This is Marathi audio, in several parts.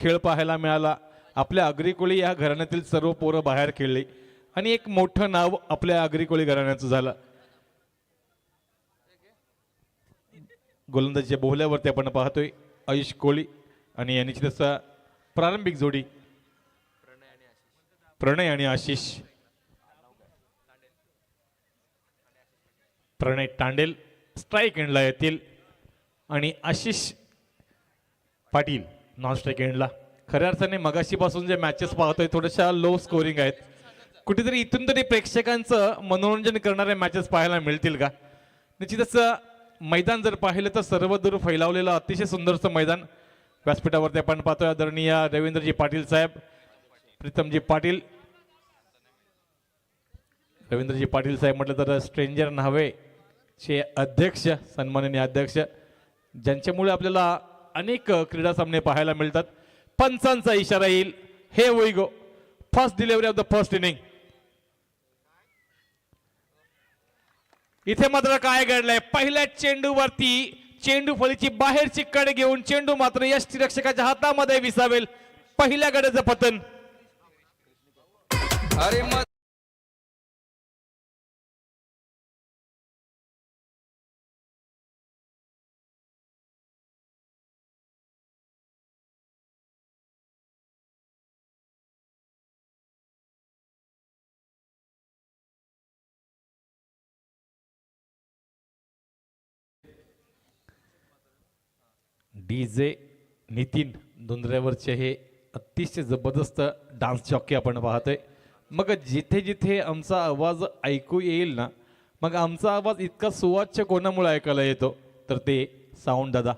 खेळ पाहायला मिळाला। आपल्या आगरी या घराण्यातील सर्व पोरं बाहेर खेळली आणि एक मोठं नाव आपल्या आगरी घराण्याचं झालं। गोलंदाजीच्या बोहल्यावरती आपण पाहतोय आयुष कोळी आणि यांनी तसा प्रारंभिक जोडी प्रणय आणि आशिष। प्रणय तांडेल स्ट्राइक एंडला येतील आणि आशिष पाटील नॉन स्ट्राइक एंडला। खऱ्या अर्थाने मगाशीपासून जे मॅचेस पाहतोय थोड्याशा लो स्कोरिंग आहेत, कुठेतरी इथून तरी प्रेक्षकांचं मनोरंजन करणारे मॅचेस पाहायला मिळतील का? निश्चितच मैदान जर पाहिलं तर सर्वदूर फैलावलेलं अतिशय सुंदरसं मैदान व्यासपीठावरती आपण पाहतोय। आदरणीय रवींद्रजी पाटील साहेब, प्रीतमजी पाटील, रवींद्रजी पाटील साहेब म्हटलं तर स्ट्रेंजर न्हावेचे अध्यक्ष, सन्माननीय अध्यक्ष, ज्यांच्यामुळे आपल्याला अनेक क्रीडा सामने पाहायला मिळतात। पंचांचा इशारा येईल, here we go, first delivery of the first inning. इथे मात्र काय घडलंय, पहिल्या चेंडूवरती चेंडू फळीची बाहेरची कड घेऊन चेंडू मात्र यष्टीरक्षकाच्या हातामध्ये विसावेल। पहिल्या गड्याचं पतन। अरे डीजे नितीन धुंद्र्यावरचे हे अतिशय जबरदस्त डान्स जॉकी आपण पाहतोय। मग जिथे जिथे आमचा आवाज ऐकू येईल ना, मग आमचा आवाज इतका सुवाच्य कोणामुळे ऐकायला येतो तर ते साऊंड दादा।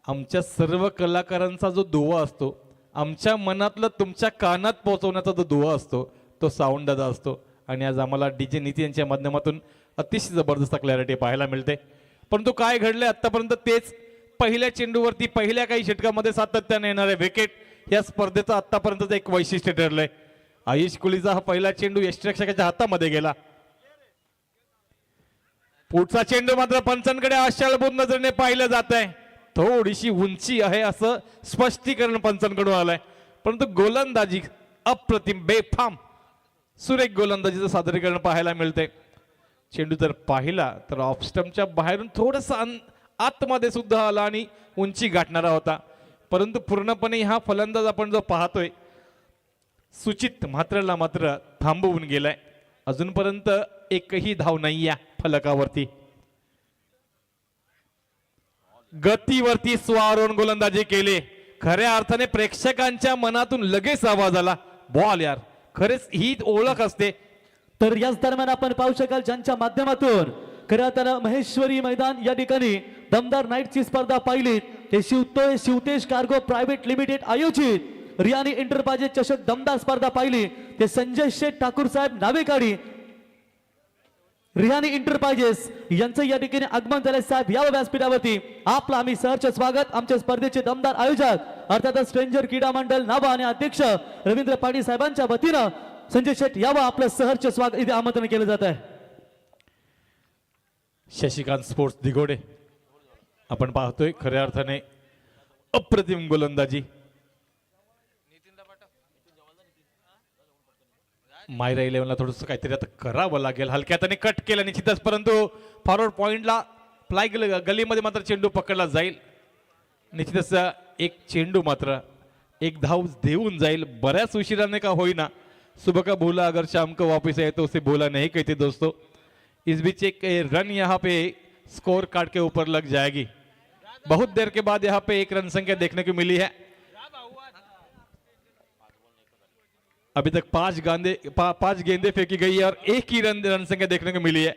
आमच्या सर्व कलाकारांचा जो दुवा असतो, आमच्या मनातलं तुमच्या कानात पोहोचवण्याचा जो दुवा असतो तो साऊंड दादा असतो। आणि आज आम्हाला डीजे नितीन यांच्या माध्यमातून अतिशय जबरदस्त क्लॅरिटी पाहायला मिळते। परंतु काय घडलंय आतापर्यंत तेच, पहिल्या चेंडूवरती पहिल्या काही षटकामध्ये सातत्याने येणारे विकेट या स्पर्धेचं आतापर्यंतचं एक वैशिष्ट्य ठरलंय। आयुष कोहलीचा हा पहिला चेंडू यष्टीरक्षकाच्या हातामध्ये गेला। पुढचा चेंडू मात्र पंचांकडे आशाळभूत नजरेने पाहिलं जात आहे, थोडीशी उंची आहे असं स्पष्टीकरण पंचांकडून आलंय। परंतु गोलंदाजी अप्रतिम, बेफाम, सुरेख गोलंदाजीचं सादरीकरण पाहायला मिळते। चेंडू जर पाहिला तर ऑफ स्टंपच्या बाहेरून थोडंसं आतमध्ये सुद्धा आला आणि उंची गाठणारा होता। परंतु पूर्णपणे हा फलंदाज आपण जो पाहतोय सुचित मात्रला मात्र थांबवून गेलाय। अजूनपर्यंत एकही धाव नाही या फलकावरती। गतीवरती स्वारून गोलंदाजी केली, खऱ्या अर्थाने प्रेक्षकांच्या मनातून लगेच आवाज आला, बॉल यार, खरेच ही ओळख असते। तर याच दरम्यान आपण पाहू शकाल ज्यांच्या माध्यमातून खऱ्या अर्थानं महेश्वरी मैदान या ठिकाणी दमदार नाईटची स्पर्धा पाहिली, ते शिवतेश कार्गो प्रायव्हेट लिमिटेड आयोजित रियानी एंटरप्राइजेस चषक दमदार स्पर्धा पाहिली, ते संजय शेठ ठाकूर साहेब नावेकाडी रियानी एंटरप्राइजेस यांचं या ठिकाणी आगमन झाले। साहेब या व्यासपीठावरती आपलं आम्ही सहर्ष स्वागत। आमच्या स्पर्धेचे दमदार आयोजक अर्थात स्ट्रेंजर क्रीडा मंडळ नावा आणि अध्यक्ष रवींद्र पाटील साहेबांच्या वतीनं संजय शेठ यावं आपलं सहर्ष स्वागत इथे आमंत्रण केलं जात आहे। शशिकांत स्पोर्ट्स दिघोडे आपण पाहतोय, खऱ्या अर्थाने अप्रतिम गोलंदाजी। मायरा 11ला थोडंसं काहीतरी आता करावं लागेल, हलक्या हाताने कट केला निश्चितच, परंतु फॉरवर्ड पॉइंटला फ्लाय गलीमध्ये मात्र चेंडू पकडला जाईल। निश्चितच एक चेंडू मात्र एक धाव देऊन जाईल, बऱ्याच उशिराने का होईना। सुबह का बोला अगर शाम को वापस आए तो उसे बोला नहीं कहते दोस्तों। इस बीच एक रन यहाँ पे स्कोर कार्ड के ऊपर लग जाएगी। बहुत देर के बाद यहाँ पे एक रन संख्या देखने को मिली है। अभी तक पांच गेंदे फेंकी गई है और एक ही रन संख्या देखने को मिली है।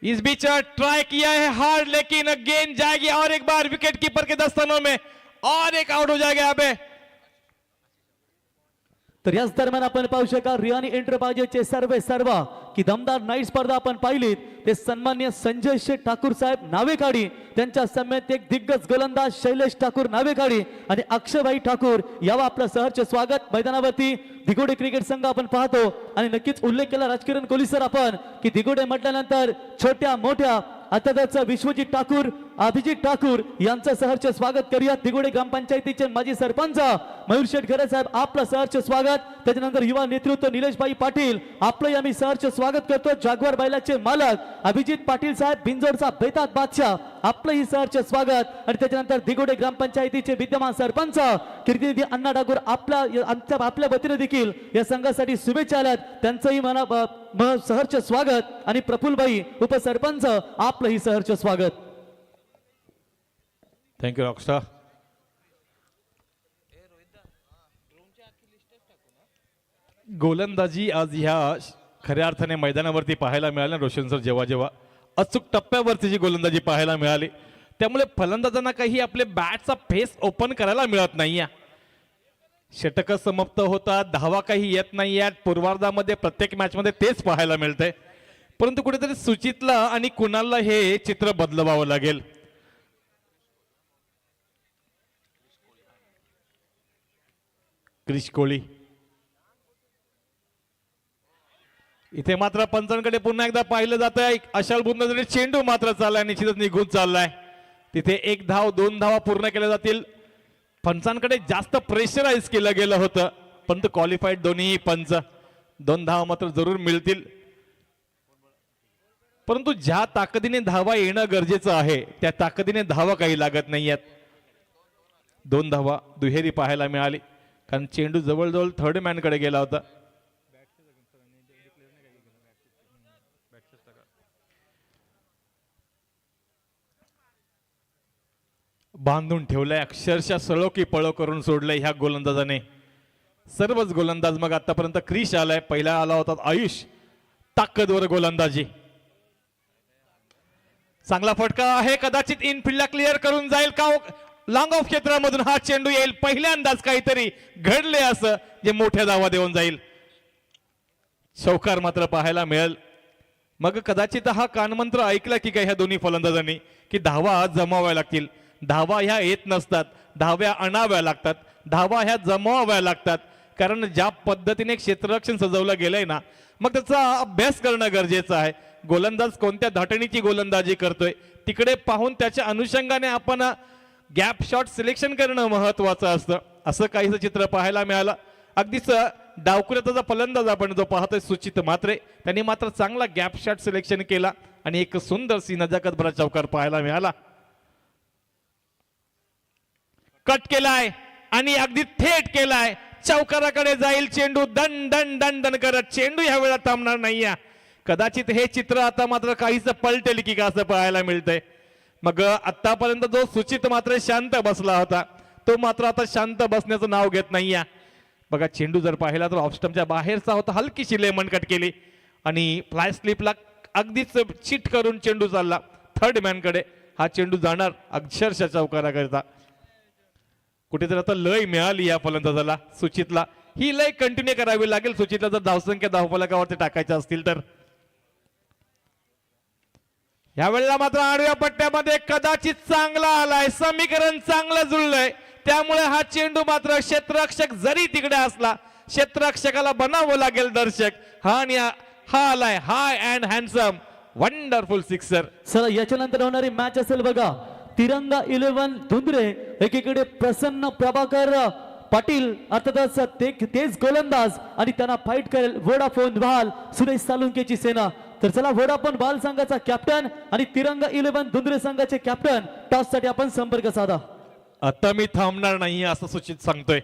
इस बीच ट्राई किया है हार्ड, लेकिन गेंद जाएगी और एक बार विकेट कीपर के दस्तनों में और एक आउट हो जाएगा यहाँ पे। तर याच दरम्यान आपण पाहू शकाल रियानी एंटरप्राइजेसचे सर्व की दमदार नाईट स्पर्धा आपण पाहिली, ते सन्मान्य संजय शेठ ठाकूर साहेब नावेकाडी त्यांच्या समेत एक दिग्गज गोलंदाज शैलेश ठाकूर नावेकाडी आणि अक्षयभाई ठाकूर यावं आपलं सहर्ष स्वागत। मैदानावरती दिघोडे क्रिकेट संघ आपण पाहतो आणि नक्कीच उल्लेख केला राजकिरण कोहली सर आपण की दिघोडे म्हटल्यानंतर छोट्या मोठ्या आता विश्वजित ठाकूर, अभिजित ठाकूर यांचं सहर्ष स्वागत करूया. दिगोडे ग्रामपंचायतीचे माजी सरपंच मयूर शेठ खरे साहेब आपलं सहर्ष स्वागत. त्याच्यानंतर युवा नेतृत्व निलेशभाई पाटील आपलं आम्ही सहर्ष स्वागत करतो. जागवार बैलाचे मालक अभिजित पाटील साहेब बिंजोडचा बेतात बादशाह आपलंही सहर्ष स्वागत. आणि त्याच्यानंतर दिगोडे ग्रामपंचायतीचे विद्यमान सरपंच कीर्तिनिधी अण्णा ठाकूर आपल्या वतीने देखील या संघासाठी शुभेच्छा आल्यात. त्यांचंही सहर्ष स्वागत. आणि प्रफुल्लभाई उपसरपंच आपलंही सहर्ष स्वागत. Thank you Rockstar. गोलंदाजी आज ह्या खऱ्या अर्थाने मैदानावरती पाहायला मिळाल्या. रोशन सर जेव्हा जेव्हा अचूक टप्प्यावरती जी गोलंदाजी पाहायला मिळाली त्यामुळे फलंदाजांना काही आपले बॅटचा फेस ओपन करायला मिळत नाही. षटक समाप्त होतात, धावा काही येत नाही आहेत. पूर्वार्धामध्ये प्रत्येक मॅच मध्ये तेच पाहायला मिळतंय. परंतु कुठेतरी सुचितला आणि कुणालला हे चित्र बदलवावं लागेल. क्रिश कोहली इथे मात्र पंचांकडे पुन्हा एकदा पाहिलं जात आहे. अशाल बुंदा चेंडू मात्र चाललाय, निश्चितच निघून चाललाय. तिथे 1 धाव 2 धावा पूर्ण केल्या जातील. पंचांकडे जास्त प्रेशराईज केलं गेलं होतं परंतु क्वालिफाईड दोन्ही पंच 2 धावा मात्र जरूर मिळतील. परंतु ज्या ताकदीने धावा येणं गरजेचं आहे त्या ताकदीने धावा काही लागत नाहीयेत. 2 धावा दुहेरी पाहायला मिळाली कारण चेंडू जवळजवळ थर्ड मॅन कडे गेला होता. बांधून ठेवलंय अक्षरशः सळो की पळो करून सोडलंय ह्या गोलंदाजाने. सर्वच गोलंदाज मग आतापर्यंत क्रिश आलाय, पहिला आला होता आयुष. ताकदवर गोलंदाजी, चांगला फटका आहे, कदाचित इनफिल्डला क्लिअर करून जाईल का लॉंग ऑफ क्षेत्रामधून हा चेंडू येईल. पहिल्यांदाच काहीतरी घडले असं जे मोठ्या धावा देऊन जाईल. चौकार मात्र पाहायला मिळेल. मग कदाचित हा कानमंत्र ऐकला की काय ह्या दोन्ही फलंदाजांनी की धावा जमाव्या लागतील. धावा ह्या येत नसतात, धाव्या आणाव्या लागतात, धावा ह्या जमवाव्या लागतात. कारण ज्या पद्धतीने क्षेत्ररक्षण सजवलं गेलंय ना मग त्याचा अभ्यास करणं गरजेचं आहे. गोलंदाज कोणत्या धाटणीची गोलंदाजी करतोय तिकडे पाहून त्याच्या अनुषंगाने आपण गॅप शॉट सिलेक्शन करणं महत्वाचं असतं. असं काहीच चित्र पाहायला मिळालं. अगदीच डावकुऱ्याचा फलंदाज आपण जो पाहतोय सुचित मात्रे त्यांनी मात्र चांगला गॅप शॉट सिलेक्शन केला आणि एक सुंदर सी नजाकत भरा चौकार पाहायला मिळाला. कट केलाय आणि अगदी थेट केलाय. चौकाराकडे जाईल चेंडू. दन दन दन दन करत चेंडू ह्या वेळा थांबणार नाहीये. कदाचित हे चित्र आता मात्र काहीच पलटेल की का असं पाहायला मिळतंय. मग आतापर्यंत जो सुचित मात्र शांत बसला होता तो मात्र आता शांत बसण्याचं नाव घेत नाहीये. बघा चेंडू जर पाहिला तर ऑफस्टंपच्या बाहेरचा होता, हलकीशी लेमन कट केली आणि फ्लाय स्लिपला अगदीच चिट करून चेंडू चालला थर्ड मॅन कडे. हा चेंडू जाणार अक्षरशः चौकाराकरता. कुठेतरी आता लय मिळाली या फलंदाजाला सुचितला. ही लय कंटिन्यू करावी लागेल सुचितला जर धावसंख्या धावफलकावरती टाकायच्या असतील तर. यावेळेला मात्र आडव्या पट्ट्यामध्ये कदाचित चांगला आलाय, समीकरण चांगलं जुळलंय. त्यामुळे हा चेंडू मात्र क्षेत्ररक्षक जरी तिकडे असला क्षेत्ररक्षकाला बनावं लागेल दर्शक. हा आलाय high and handsome wonderful sixer. Sir याच्यानंतर होणारी मॅच असेल बघा तिरंगा 11 धुंद्रे एकीकडे प्रसन्न प्रभाकर पाटील अर्थातच तेच गोलंदाज आणि त्यांना फाईट करेल वोडाफोन भाल सुरेश सालुंकेची सेना. तर चला वोडाफोन भाल संघाचा कॅप्टन आणि तिरंगा 11 धुंद्रे संघाचे कॅप्टन टॉस साठी आपण संपर्क साधा. आता मी थांबणार नाही असं सूचित सांगतोय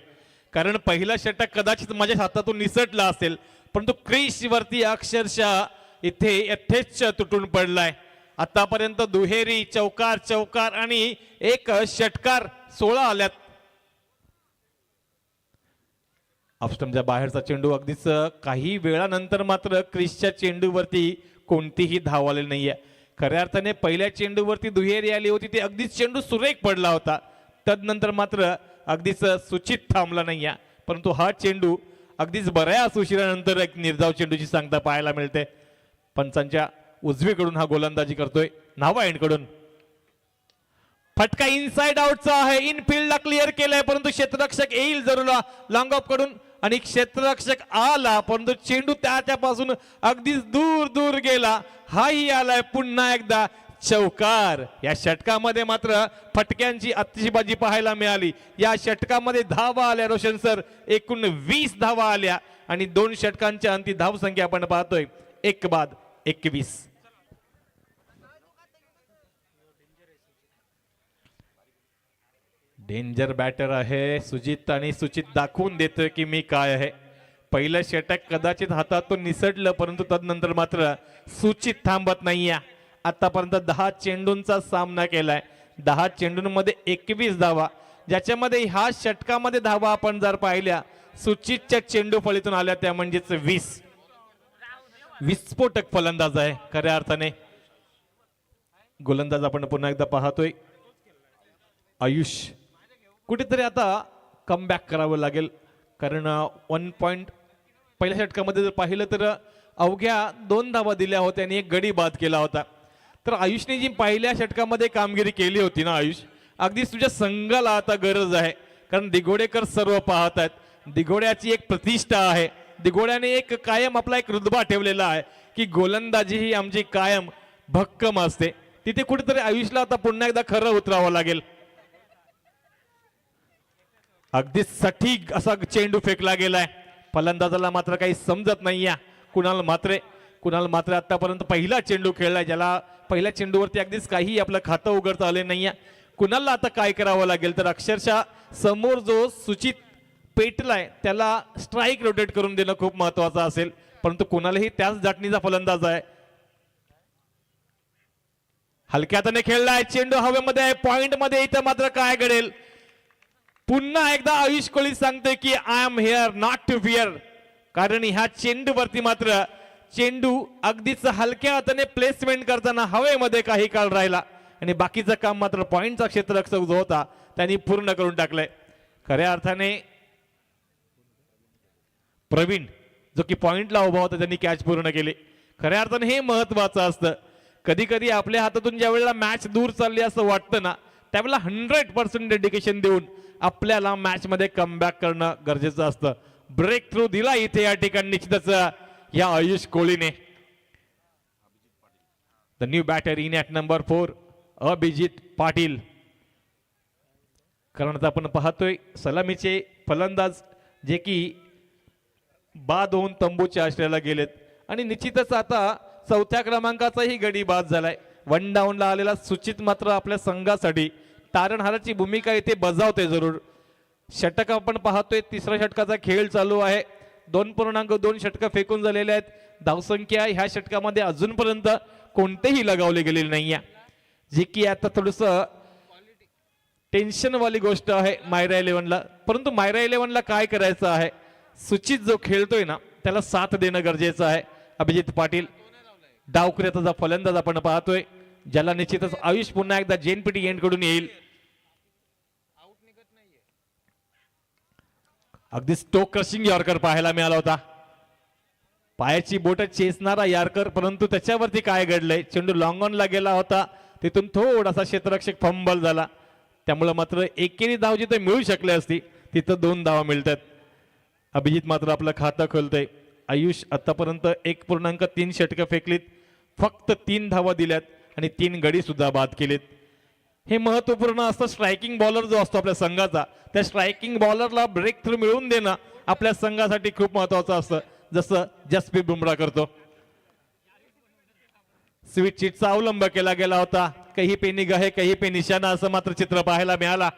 कारण पहिला षटक कदाचित माझ्या हातातून निसटला असेल परंतु क्रीज वरती अक्षरशः इथे यथेच्छ तुटून पडलाय. आतापर्यंत दुहेरी चौकार चौकार आणि एक षटकार 16 आल्यात. ऑफस्टंपच्या बाहेरचा चेंडू अगदीच काही वेळानंतर मात्र क्रिसच्या चेंडूवरती कोणतीही धाव आलेली नाहीये. खऱ्या अर्थाने पहिल्या चेंडूवरती दुहेरी आली होती ती अगदीच चेंडू सुरेख पडला होता. तदनंतर मात्र अगदीच सुचित थांबला नाहीये परंतु हा चेंडू अगदीच बऱ्याच उशिरानंतर एक निर्धाव चेंडूची सांगता पाहायला मिळते. पंचांच्या उजवीकडून हा गोलंदाजी करतोय नावा एंडकडून. फटका इनसाइड आउटचा आहे, इनफिल्डला क्लिअर केलाय परंतु क्षेत्ररक्षक येईल जरूर लॉंग ऑफ कडून आणि क्षेत्ररक्षक आला परंतु चेंडू त्याच्यापासून अगदीच दूर दूर गेला. हाही आलाय पुन्हा एकदा चौकार. या षटकामध्ये मात्र फटक्यांची आतिषबाजी पाहायला मिळाली. या षटकामध्ये धावा आल्या रोशन सर, एकूण 20 धावा आल्या आणि 2 षटकांच्या अंती धावसंख्या आपण पाहतोय 1/21. डेंजर बॅटर आहे सुजित आणि सुचित दाखवून देतोय की मी काय आहे. पहिलं षटक कदाचित हातातून निसटलं, परंतु तदनंतर मात्र सुचित थांबत नाहीये. आतापर्यंत 10 चेंडूंचा सामना केलाय. 10 चेंडूंमध्ये 21 धावा, ज्याच्यामध्ये ह्या षटकामध्ये धावा आपण जर पाहिल्या सुचितच्या चेंडू फळीतून आल्या त्या म्हणजेच 20. विस्फोटक फलंदाज आहे खऱ्या अर्थाने. गोलंदाज आपण पुन्हा एकदा पाहतोय आयुष. कुठेतरी आता कमबॅक करावं लागेल, कारण 1 पॉइंट पहिल्या षटकामध्ये जर पाहिलं तर अवघ्या 2 धावा दिल्या होत्या आणि 1 गडी बाद केला होता. तर आयुषने जी पहिल्या षटकामध्ये कामगिरी केली होती ना आयुष, अगदीच तुझ्या संघाला आता गरज आहे. कारण दिघोडेकर सर्व पाहत आहेत. दिघोड्याची एक प्रतिष्ठा आहे. दिघोड्याने एक कायम आपला एक रुतबा ठेवलेला आहे की गोलंदाजी ही आमची कायम भक्कम असते. तिथे कुठेतरी आयुषला आता पुन्हा एकदा खरं उतरावं लागेल. अगदीच सटीक असा चेंडू फेकला गेलाय. फलंदाजाला मात्र काही समजत नाहीये. कुणाल मात्र आतापर्यंत पहिला चेंडू खेळलाय, ज्याला पहिल्या चेंडूवरती अगदीच काही आपलं खातं उघडता आले नाहीये. कुणालला आता काय करावं लागेल, तर अक्षरशः समोर जो सुचित पेटलाय त्याला स्ट्राईक रोटेट करून देणं खूप महत्वाचं असेल. परंतु कुणालही त्याच जाटणीचा फलंदाज आहे. हलक्या हाताने खेळलाय, चेंडू हवेमध्ये आहे, पॉइंट मध्ये. इथं मात्र काय घडेल, पुन्हा एकदा आयुष कोहली सांगते की I am here not to fear. कारण ह्या चेंडूवरती मात्र चेंडू अगदीच हलक्या हाताने प्लेसमेंट करताना हवेमध्ये काही काळ राहिला आणि बाकीचं काम मात्र पॉइंटचा क्षेत्ररक्षक जो होता त्यांनी पूर्ण करून टाकलंय. खऱ्या अर्थाने प्रवीण जो की पॉइंटला उभा होता त्यांनी कॅच पूर्ण केली. खऱ्या अर्थाने हे महत्वाचं असतं. कधी कधी आपल्या हातातून ज्या वेळेला मॅच दूर चालली असं वाटतं ना, त्यावेळेला 100% डेडिकेशन देऊन आपल्याला मॅच मध्ये कमबॅक करणं गरजेचं असतं. ब्रेक थ्रू दिला इथे या ठिकाणी निश्चितच या आयुष कोहलीने. The new batter in at number 4 Abhijit Patil. कारण आता आपण पाहतोय सलामीचे फलंदाज जे की बाद होऊन तंबूच्या आश्रयाला गेलेत आणि निश्चितच आता 4थ्या क्रमांकाचाही गडी बाद झालाय. 1 डाऊनला आलेला सुचित मात्र आपल्या संघासाठी तारणहाराची भूमिका इथे बजावते जरूर. षटक आपण पाहतोय, 3ऱ्या षटकाचा खेळ चालू आहे. 2.2 षटकं फेकून झालेले आहेत. धावसंख्या ह्या षटकामध्ये अजूनपर्यंत कोणतेही लगावले गेलेले नाहीये, जे की आता थोडस टेन्शन वाली गोष्ट आहे मायरा 11ला. परंतु मायरा 11ला काय करायचं आहे, सुचित जो खेळतोय ना त्याला साथ देणं गरजेचं आहे. अभिजित पाटील डावखुऱ्याचा फलंदाज आपण पाहतोय, ज्याला निश्चितच आयुष पुन्हा एकदा जेएनपीटी एंड कडून येईल. अगदी स्टोक क्रशिंग यॉर्कर पाहायला मिळाला होता. पायाची बोट चेसणारा यॉर्कर, परंतु त्याच्यावरती काय घडलंय, चेंडू लॉंग ऑनला गेला होता, तिथून थोडासा क्षेत्ररक्षक फंबल झाला. त्यामुळे मात्र एकेरी धाव जिथे मिळू शकले असती तिथं 2 धावा मिळतात. अभिजित मात्र आपलं खातं खोलतंय. आयुष आतापर्यंत 1.3 षटकं फेकलीत, फक्त 3 धावा दिल्यात आणि 3 गडी सुद्धा बाद केलेत. हे महत्वपूर्ण असतं. स्ट्रायकिंग बॉलर जो असतो आपल्या संघाचा, त्या स्ट्रायकिंग बॉलरला ब्रेक थ्रू मिळवून देणं आपल्या संघासाठी खूप महत्वाचं असतं, जसं जसप्रीत बुमराह करतो. स्वीट चिटचा अवलंब केला गेला होता. कहीं पे निगाहे कहीं पे निशाणा असं मात्र चित्र पाहायला मिळाला.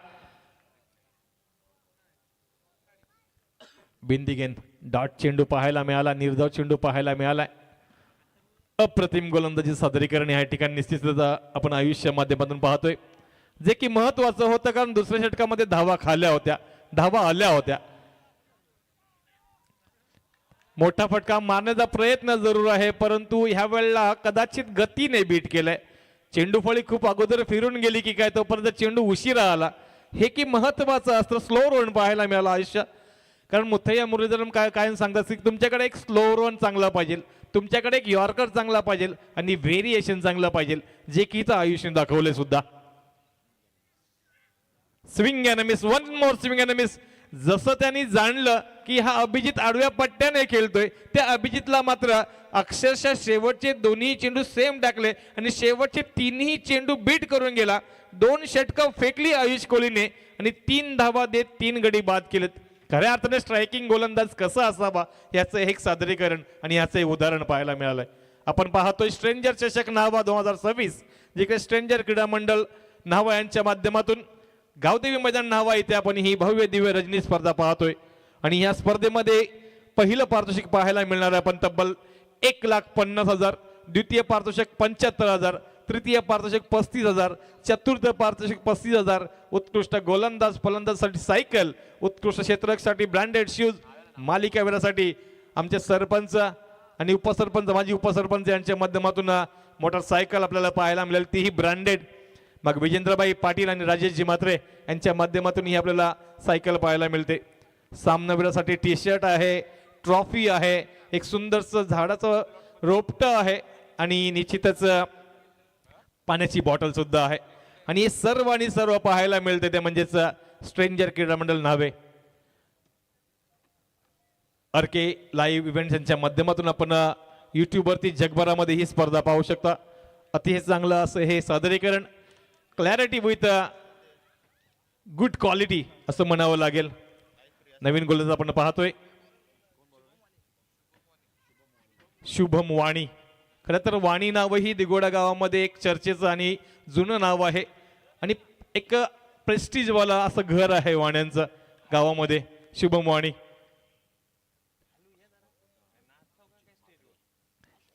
बिंदिगेन डॉट चेंडू पाहायला मिळाला, निर्धाव चेंडू पाहायला मिळाला. अप्रतिम गोलंदाजी सादरीकरण या ठिकाणी निश्चितच आपण आयुष्या माध्यमातून पाहतोय, जे की महत्वाचं होतं. कारण 2ऱ्या षटकामध्ये धावा खाल्ल्या होत्या, धावा आल्या होत्या. मोठा फटका मारण्याचा प्रयत्न जरूर आहे, परंतु ह्या वेळेला कदाचित गतीने बीट केलंय. चेंडू फळी खूप अगोदर फिरून गेली की काय, तोपर्यंत चेंडू उशिरा आला, हे की महत्वाचं असतं. स्लो रन पाहायला मिळाला आयुष्य. कारण मुथय्या मुरलीधरन काय सांगतात की तुमच्याकडे एक स्लो रन चांगला पाहिजे, तुमच्याकडे एक यॉर्कर चांगला पाहिजे आणि व्हेरिएशन चांगला पाहिजे, जे की इथं आयुष्याने दाखवले सुद्धा. Swing and miss, 1 more swing and miss. जसं त्यांनी जाणलं की हा अभिजित आडव्या पट्ट्याने खेळतोय, त्या अभिजितला मात्र अक्षरशः शेवटचे दोन्ही चेंडू सेम टाकले आणि शेवटचे तीनही चेंडू बीट करून गेला. 2 षटकं फेकली आयुष कोहलीने आणि 3 धावा देत 3 गडी बाद केलेत. खऱ्या अर्थाने स्ट्रायकिंग गोलंदाज कसा असावा याचं एक सादरीकरण आणि याचं एक उदाहरण पाहायला मिळालंय. आपण पाहतोय स्ट्रेंजर चषक न्हावा 2026, जिकडे स्ट्रेंजर क्रीडा मंडळ न्हावा यांच्या माध्यमातून गावदेवी मैदान न्हावा इथे आपण ही भव्य दिव्य रजनी स्पर्धा पाहतोय. आणि या स्पर्धेमध्ये पहिलं पारितोषिक पाहायला मिळणार आहे आपण तब्बल 1,50,000, द्वितीय पारितोषिक 75,000, तृतीय पारितोषिक 35,000, चतुर्थ पारितोषिक 35,000, उत्कृष्ट गोलंदाज फलंदाजसाठी सायकल, उत्कृष्ट क्षेत्ररक्षकासाठी ब्रँडेड शूज, मालिकावीरासाठी आमचे सरपंच आणि उपसरपंच, माजी उपसरपंच यांच्या माध्यमातून मोटरसायकल आपल्याला पाहायला मिळेल, तीही ब्रँडेड. मग विजेंद्रबाई पाटील आणि राजेशजी म्हात्रे यांच्या माध्यमातून ही आपल्याला सायकल पाहायला मिळते. सामनावीरासाठी टी शर्ट आहे, ट्रॉफी आहे, एक सुंदरचं झाडाचं रोपटं आहे आणि निश्चितच पाण्याची बॉटल सुद्धा आहे. आणि हे सर्व आणि सर्व पाहायला मिळते ते म्हणजेच स्ट्रेंजर क्रीडा मंडळ न्हावे. आरके लाईव्ह इव्हेंट्स यांच्या माध्यमातून आपण यूट्यूबवरती जगभरामध्ये ही स्पर्धा पाहू शकता. अतिशय चांगलं असं हे सादरीकरण, क्लॅरिटी विथ गुड क्वालिटी असं म्हणावं लागेल. नवीन गोलंदाज आपण पाहतोय शुभम वाणी. खरं तर वाणी नाव ही दिगोडा गावामध्ये एक चर्चेचं आणि जुनं नाव आहे आणि एक प्रेस्टिजवाला असं घर आहे वाण्यांचं गावामध्ये, शुभम वाणी.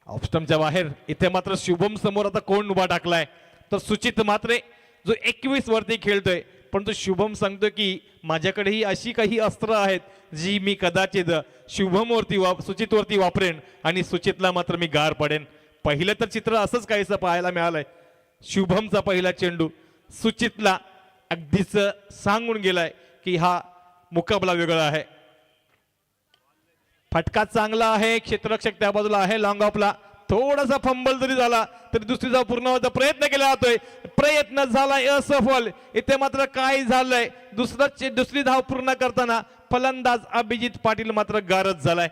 ऑफस्टमच्या बाहेर इथे मात्र शुभम समोर आता कोण उभा टाकलाय तर सुचित म्हात्रे, जो 21 वरती खेळतोय. परंतु शुभम सांगतोय की माझ्याकडेही अशी काही अस्त्र आहेत जी मी कदाचित शुभम वरती सुचित वरती वापरेन आणि सुचितला मात्र मी गार पडेन. पहिलं तर चित्र असंच काहीसं पाहायला मिळालंय. शुभमचा पहिला चेंडू सुचितला अगदीच सांगून गेलाय की हा मुकाबला वेगळा आहे. फटका चांगला आहे, क्षेत्ररक्षक त्या बाजूला आहे लॉंग ऑफला. थोडासा फंबल जरी झाला तरी दुसरी धाव पूर्ण होता प्रयत्न केला जातोय, प्रयत्न झालाय असफल. इथे मात्र काय झालंय, दुसरी धाव पूर्ण करताना फलंदाज अभिजित पाटील मात्र गारद झालाय.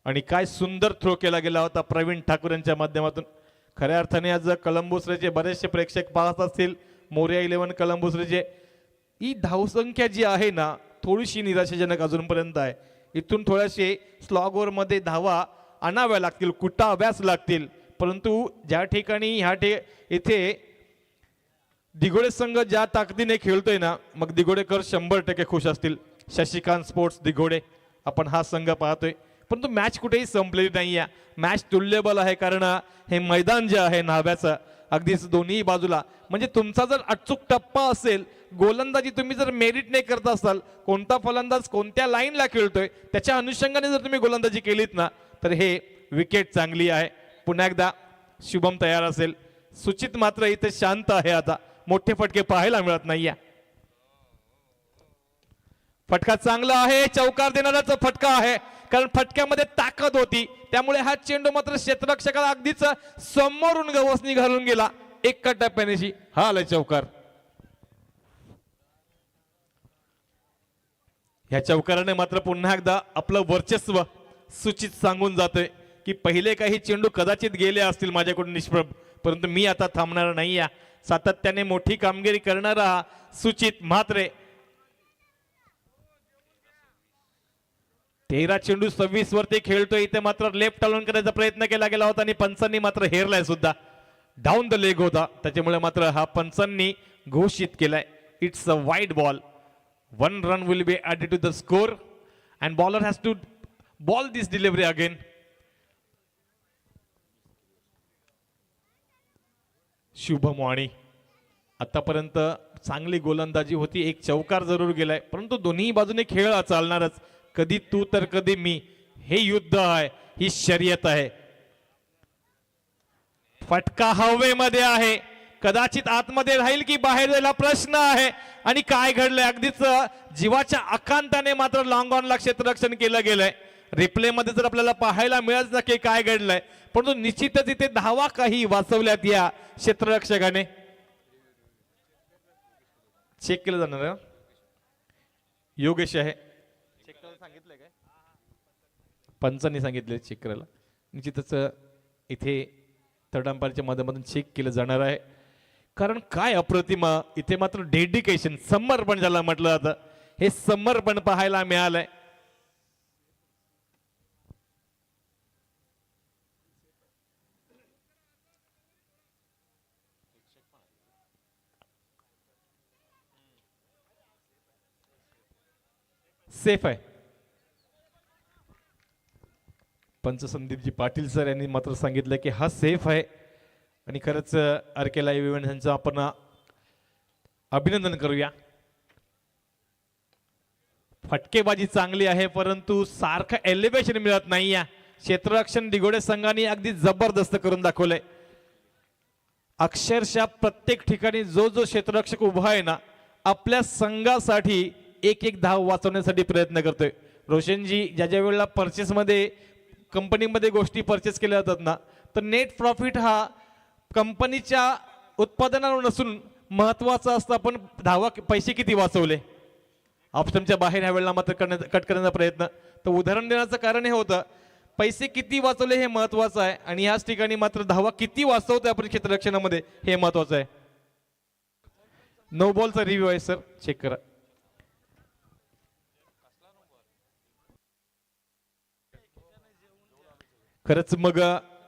आणि काय सुंदर थ्रो केला गेला होता प्रवीण ठाकूर यांच्या माध्यमातून. खऱ्या अर्थाने आज कलंबुसरेचे बरेचसे प्रेक्षक पाहत असतील मोरया 11 कलंबुसरेचे. ही धावसंख्या जी आहे ना थोडीशी निराशाजनक अजूनपर्यंत आहे. इथून थोड्याशे स्लॉगवर मध्ये धावा आणाव्या लागतील, कुटाव्याच लागतील. परंतु ज्या ठिकाणी इथे दिघोडे संघ ज्या ताकदीने खेळतोय ना, मग दिघोडेकर 100% खुश असतील. शशिकांत स्पोर्ट्स दिघोडे आपण हा संघ पाहतोय. परंतु मॅच कुठेही संपलेली नाही आहे, मॅच तुल्यबल आहे. कारण हे मैदान जे आहे न्हाव्याचं अगदीच दोन्ही बाजूला, म्हणजे तुमचा जर अचूक टप्पा असेल, गोलंदाजी तुम्ही जर मेरिटने करत असाल, कोणता फलंदाज कोणत्या लाईनला खेळतोय त्याच्या अनुषंगाने जर तुम्ही गोलंदाजी केलीत ना तर हे विकेट चांगली आहे. पुन्हा एकदा शुभम तयार असेल, सुचित मात्र इथे शांत आहे. आता मोठे फटके पाहायला मिळत नाहीये. फटका चांगला आहे, चौकार देणाराचा फटका आहे, कारण फटक्यामध्ये ताकद होती. त्यामुळे हा चेंडू मात्र क्षेत्ररक्षकाला अगदीच समोरून गवसनी घालून गेला. एका टप्प्यानेशी हा आलाय चौकार. ह्या चौकाराने मात्र पुन्हा एकदा आपलं वर्चस्व सूचित सांगून जातोय की पहिले काही चेंडू कदाचित गेले असतील माझ्याकडून निष्प्रभ, परंतु मी आता थांबणार नाही. सातत्याने मोठी कामगिरी करणारा सूचित म्हात्रे. 13 चेंडू 26 वरती खेळतोय. इथे मात्र लेफ्ट टाळून करायचा प्रयत्न केला गेला होता आणि पंचांनी मात्र हेरलाय सुद्धा. डाऊन द लेग होता, त्याच्यामुळे मात्र हा पंचांनी घोषित केलाय. It's a wide ball. 1 run will be added to the score and bowler has to ball this delivery again. Shubham Wani आतापर्यंत चांगली गोलंदाजी होती, एक चौकार जरूर गेलाय, परंतु दोन्ही बाजूने खेळ चालणारच. कधी तू तर कधी मी, हे युद्ध आहे, ही शर्यत आहे. फटका हवेमध्ये आहे, कदाचित आतमध्ये राहील की बाहेर जायला प्रश्न आहे. आणि काय घडलंय, अगदीच जीवाच्या आकांताने मात्र लॉंग ऑनला क्षेत्ररक्षण केलं गेलंय. रिप्ले मध्ये जर आपल्याला पाहायला मिळत नक्की काय घडलंय, परंतु निश्चितच इथे धावा काही वाचवल्यात या क्षेत्ररक्षकाने. चेक केलं जाणार योगेश आहे. पंचांनी सांगितले चेक करायला. निश्चितच इथे थर्ड अंपायरच्या माध्यमातून चेक केलं जाणार आहे. कारण काय अप्रतिमा इथे मात्र डेडिकेशन समर्पण ज्याला म्हटलं जातं हे समर्पण पाहायला मिळालंय. सेफ आहे. पंच संदीपजी पाटील सर यांनी मात्र सांगितलं की हा सेफ आहे आणि खरंच आरके लाईव्ह इव्हेंट यांचं आपण अभिनंदन करूया. फटकेबाजी चांगली आहे परंतु सारखं एलिव्हेशन मिळत नाही. या क्षेत्ररक्षण दिगोडे संघाने अगदी जबरदस्त करून दाखवलंय. अक्षरशः प्रत्येक ठिकाणी जो जो क्षेत्ररक्षक उभा आहे ना आपल्या संघासाठी एक एक धाव वाचवण्यासाठी प्रयत्न करतोय. रोशनजी ज्या ज्या वेळेला परचेसमध्ये कंपनीमध्ये गोष्टी परचेस केल्या जातात ना तर नेट प्रॉफिट हा कंपनीच्या उत्पादनावर नसून महत्वाचा असतं. आपण धावा पैसे किती वाचवले ऑप्शनच्या बाहेर ह्या वेळेला मात्र कट करण्याचा प्रयत्न. तर उदाहरण देण्याचं कारण हे होतं पैसे किती वाचवले हे महत्वाचं आहे आणि याच ठिकाणी मात्र धावा किती वाचवतोय आपण क्षेत्ररक्षणामध्ये हे महत्वाचं आहे. नो बॉलचा रिव्ह्यू आहे सर चेक करा. खरंच मग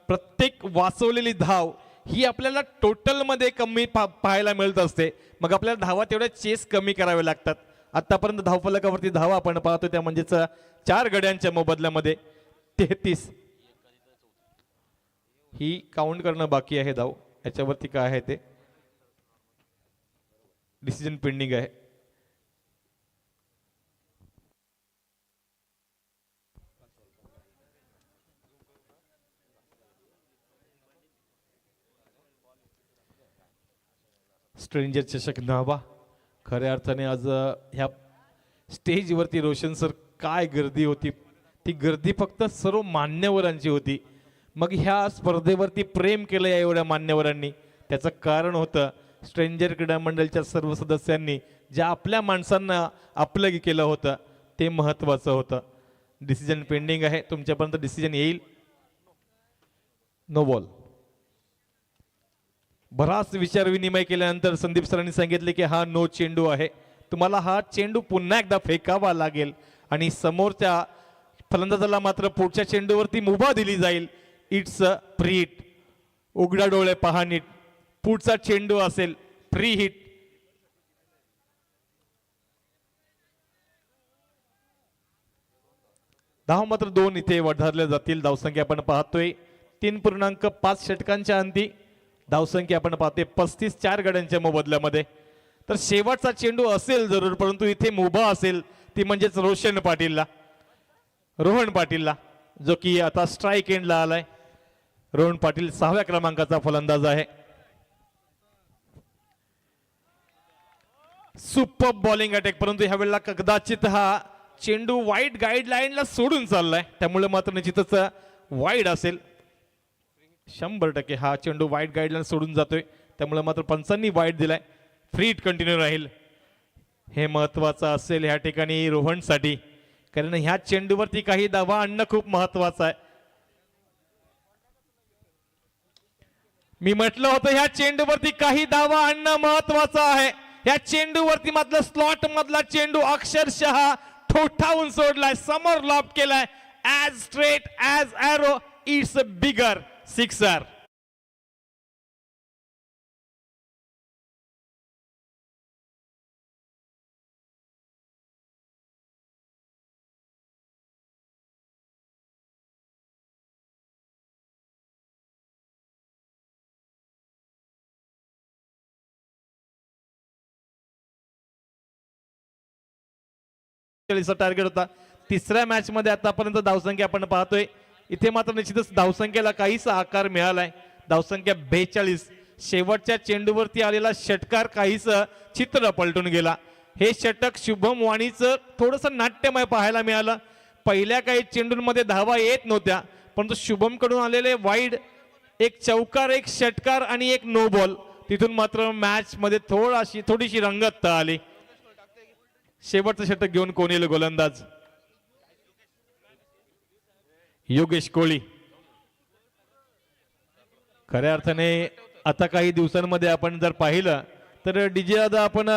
प्रत्येक वाचवलेली धाव ही आपल्याला टोटल मध्ये कमी पाहायला मिळत असते. मग आपल्याला धावा तेवढ्या चेस कमी करावे लागतात. आतापर्यंत धावफलकावरती धावा आपण पाहतो त्या म्हणजेच 4 गड्यांच्या मोबदल्यामध्ये 33 ही काउंट करणं बाकी आहे धाव. याच्यावरती काय आहे ते डिसिजन पेंडिंग आहे. स्ट्रेंजर चषक नावा खऱ्या अर्थाने आज ह्या स्टेजवरती रोशन सर काय गर्दी होती. ती गर्दी फक्त सर्व मान्यवरांची होती. मग ह्या स्पर्धेवरती प्रेम केलं या एवढ्या मान्यवरांनी. त्याचं कारण होतं स्ट्रेंजर क्रीडा मंडळच्या सर्व सदस्यांनी ज्या आपल्या माणसांना आपलं केलं होतं ते महत्वाचं होतं. डिसिजन पेंडिंग आहे. तुमच्यापर्यंत डिसिजन येईल. No ball. बराच विचार विनिमय केल्यानंतर संदीप सरांनी सांगितले की हा नो चेंडू आहे. तुम्हाला हा चेंडू पुन्हा एकदा फेकावा लागेल आणि समोरच्या फलंदाजाला मात्र पुढच्या चेंडूवरती मुभा दिली जाईल. It's a free hit. उघडा डोळे पहा नीट. पुढचा चेंडू असेल फ्री हिट. धाव मात्र 2 इथे वधारल्या जातील. धावसंख्या आपण पाहतोय 3.5 षटकांच्या अंती. धावसंख्या आपण पाहतोय 35 4 गड्यांच्या मोबदल्यामध्ये. तर शेवटचा चेंडू असेल जरूर परंतु इथे मुभा असेल ती म्हणजेच रोहन पाटीलला जो की आता स्ट्राईक एंडला आलाय. रोहन पाटील 6व्या क्रमांकाचा फलंदाज आहे. सुपर बॉलिंग अटॅक परंतु ह्या वेळेला कदाचित हा चेंडू वाईड गाईडलाईनला सोडून चाललाय त्यामुळे मात्र निश्चितच वाईड असेल. 100% हा चेंडू वाईड गाईडलाईन सोडून जातोय त्यामुळे मात्र पंचांनी वाईड दिलाय. फ्री हिट कंटिन्यू राहील. हे महत्वाचं असेल ह्या ठिकाणी रोहनसाठी कारण ह्या चेंडूवरती काही धावा आणणं खूप महत्वाचं आहे. मी म्हटलं होतं ह्या चेंडूवरती काही धावा आणणं महत्वाचं आहे. ह्या चेंडूवरती मात्र स्लॉट मधला चेंडू अक्षरशः ठोठावून सोडलाय. समोर लॉब केलाय. As straight as arrow. It's a bigger sixer. Target होता. तिसऱ्या मॅच मध्ये आतापर्यंत धावसंख्या आपण पाहतोय इथे मात्र निश्चितच धावसंख्येला काहीसा आकार मिळालाय. धावसंख्या 42. शेवटच्या चेंडूवरती आलेला षटकार काहीसं चित्र पलटून गेला. हे षटक शुभम वाणीचं थोडंसं नाट्यमय पाहायला मिळालं. पहिल्या काही चेंडूंमध्ये धावा येत नव्हत्या परंतु शुभम कडून आलेले वाईड एक चौकार एक षटकार आणि एक नो बॉल तिथून मात्र मॅच मध्ये थोडीशी रंगतता आली. शेवटचं षटक घेऊन कोण येईल गोलंदाज? योगेश कोळी. खऱ्या अर्थाने आता काही दिवसांमध्ये आपण जर पाहिलं तर डीजे दादा आपण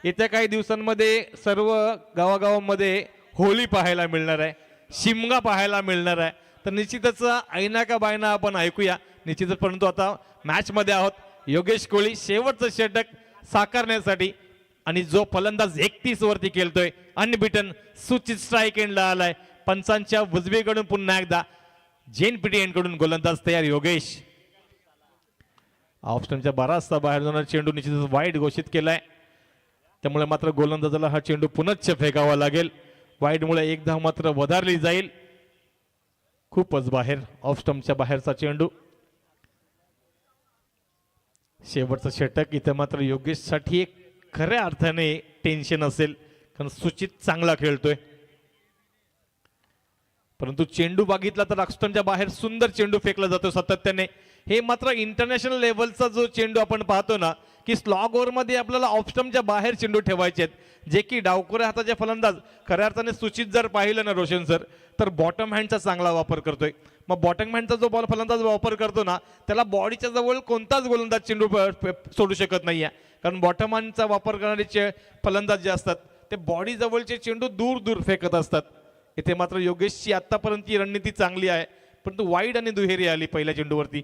येत्या काही दिवसांमध्ये सर्व गावागावांमध्ये होळी पाहायला मिळणार आहे, शिमगा पाहायला मिळणार आहे. तर निश्चितच ऐना का बायना आपण ऐकूया निश्चितच. परंतु आता मॅच मध्ये आहोत. योगेश कोळी शेवटचं षटक साकारण्यासाठी आणि जो फलंदाज 31 वरती खेळतोय अनबिटन सूचित स्ट्राईक एंडला आलाय. पंचांच्या उजवीकडून पुन्हा एकदा जेन पीटीएन कडून गोलंदाज तयार योगेश. ऑफस्टमच्या 12 वाजता बाहेर जाणार चेंडू निश्चितच वाईड घोषित केलाय. त्यामुळे मात्र गोलंदाजाला हा चेंडू पुनश्च फेकावा लागेल. वाईडमुळे एक धाव मात्र वधारली जाईल. खूपच बाहेर ऑफस्टमच्या बाहेरचा चेंडू. शेवटचं षटक इथं मात्र योगेश साठी एक खऱ्या अर्थाने टेन्शन असेल कारण सुचित चांगला खेळतोय. परंतु चेंडू बघितला तर ऑफस्टमच्या बाहेर सुंदर चेंडू फेकला जातो सातत्याने. हे मात्र इंटरनॅशनल लेवलचा जो चेंडू आपण पाहतो ना की स्लॉग ओव्हर मध्ये आपल्याला ऑफस्टमच्या बाहेर चेंडू ठेवायचे आहेत जे की डावखुऱ्या हाताचे फलंदाज खऱ्या अर्थाने सूचित जर पाहिलं ना रोशन सर तर बॉटम हँडचा चांगला वापर करतोय. मग बॉटम हँडचा जो बॉल फलंदाज वापर करतो ना त्याला बॉडीच्या जवळ कोणताच गोलंदाज चेंडू सोडू शकत नाहीये कारण बॉटम हँडचा वापर करणारे फलंदाज जे असतात ते बॉडी जवळचे चेंडू दूर दूर फेकत असतात. इथे मात्र योगेशची आतापर्यंत रणनीती चांगली आहे परंतु वाईड आणि दुहेरी आली पहिल्या चेंडूवरती.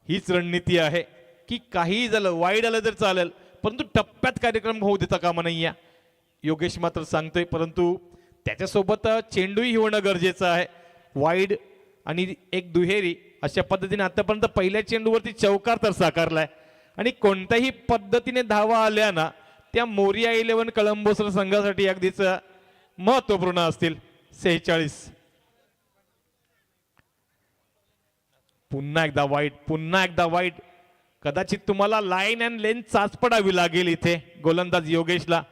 हीच रणनीती आहे की काहीही झालं वाईड आलं तर चालेल परंतु टप्प्यात कार्यक्रम होऊ देता कामा नाहीये योगेश मात्र सांगतोय. परंतु त्याच्यासोबत चेंडूही होणं गरजेचं आहे. वाईड आणि एक दुहेरी अशा पद्धतीने आतापर्यंत पहिल्या चेंडूवरती चौकार तर साकारलाय आणि कोणत्याही पद्धतीने धावा आल्या ना त्या मोरिया 11 कळंबोसर संघासाठी अगदीच महत्वपूर्ण असतील. 46. पुन्हा एकदा वाईट, पुन्हा एकदा वाईट. कदाचित तुम्हाला लाईन अँड लेंथ चाचपडावी लागेल इथे गोलंदाज योगेशला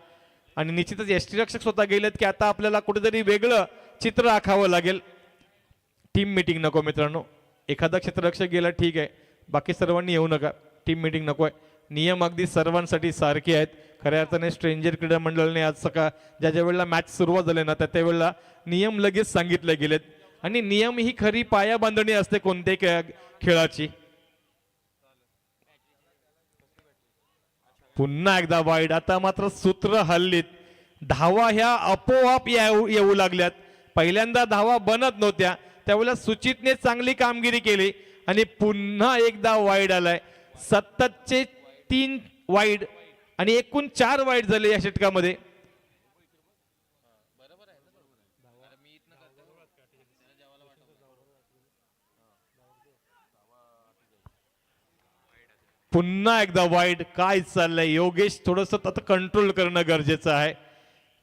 आणि निश्चितच यष्टीरक्षक स्वतः गेलेत की आता आपल्याला कुठेतरी वेगळं चित्र आखावं लागेल. टीम मीटिंग नको मित्रांनो. एखादा क्षेत्ररक्षक गेला ठीक आहे बाकी सर्वांनी येऊ नका. टीम मीटिंग नको आहे. नियम अगदी सर्वांसाठी सारखे आहेत. खऱ्या अर्थाने स्ट्रेंजर क्रीडा मंडळाने आज सकाळ ज्या वेळेला मॅच सुरुवात झाली ना त्या वेळेला नियम लगेच सांगितले गेलेत आणि नियम ही खरी पायाबांधणी असते कोणत्याही खेळाची. पुन्हा एकदा वाईड. आता मात्र सूत्र हल्लीत. धावा ह्या आपोआप येऊ लागल्यात. पहिल्यांदा धावा बनत नव्हत्या त्यावेळेला सुचितने चांगली कामगिरी केली आणि पुन्हा एकदा वाईड आलाय. सततचे 3 वाईड आणि एकूण 4 वाईड झाले या षटकामध्ये. पुन्हा एकदा वाईड. काय चाललंय योगेश थोडस आता कंट्रोल करणं गरजेचं आहे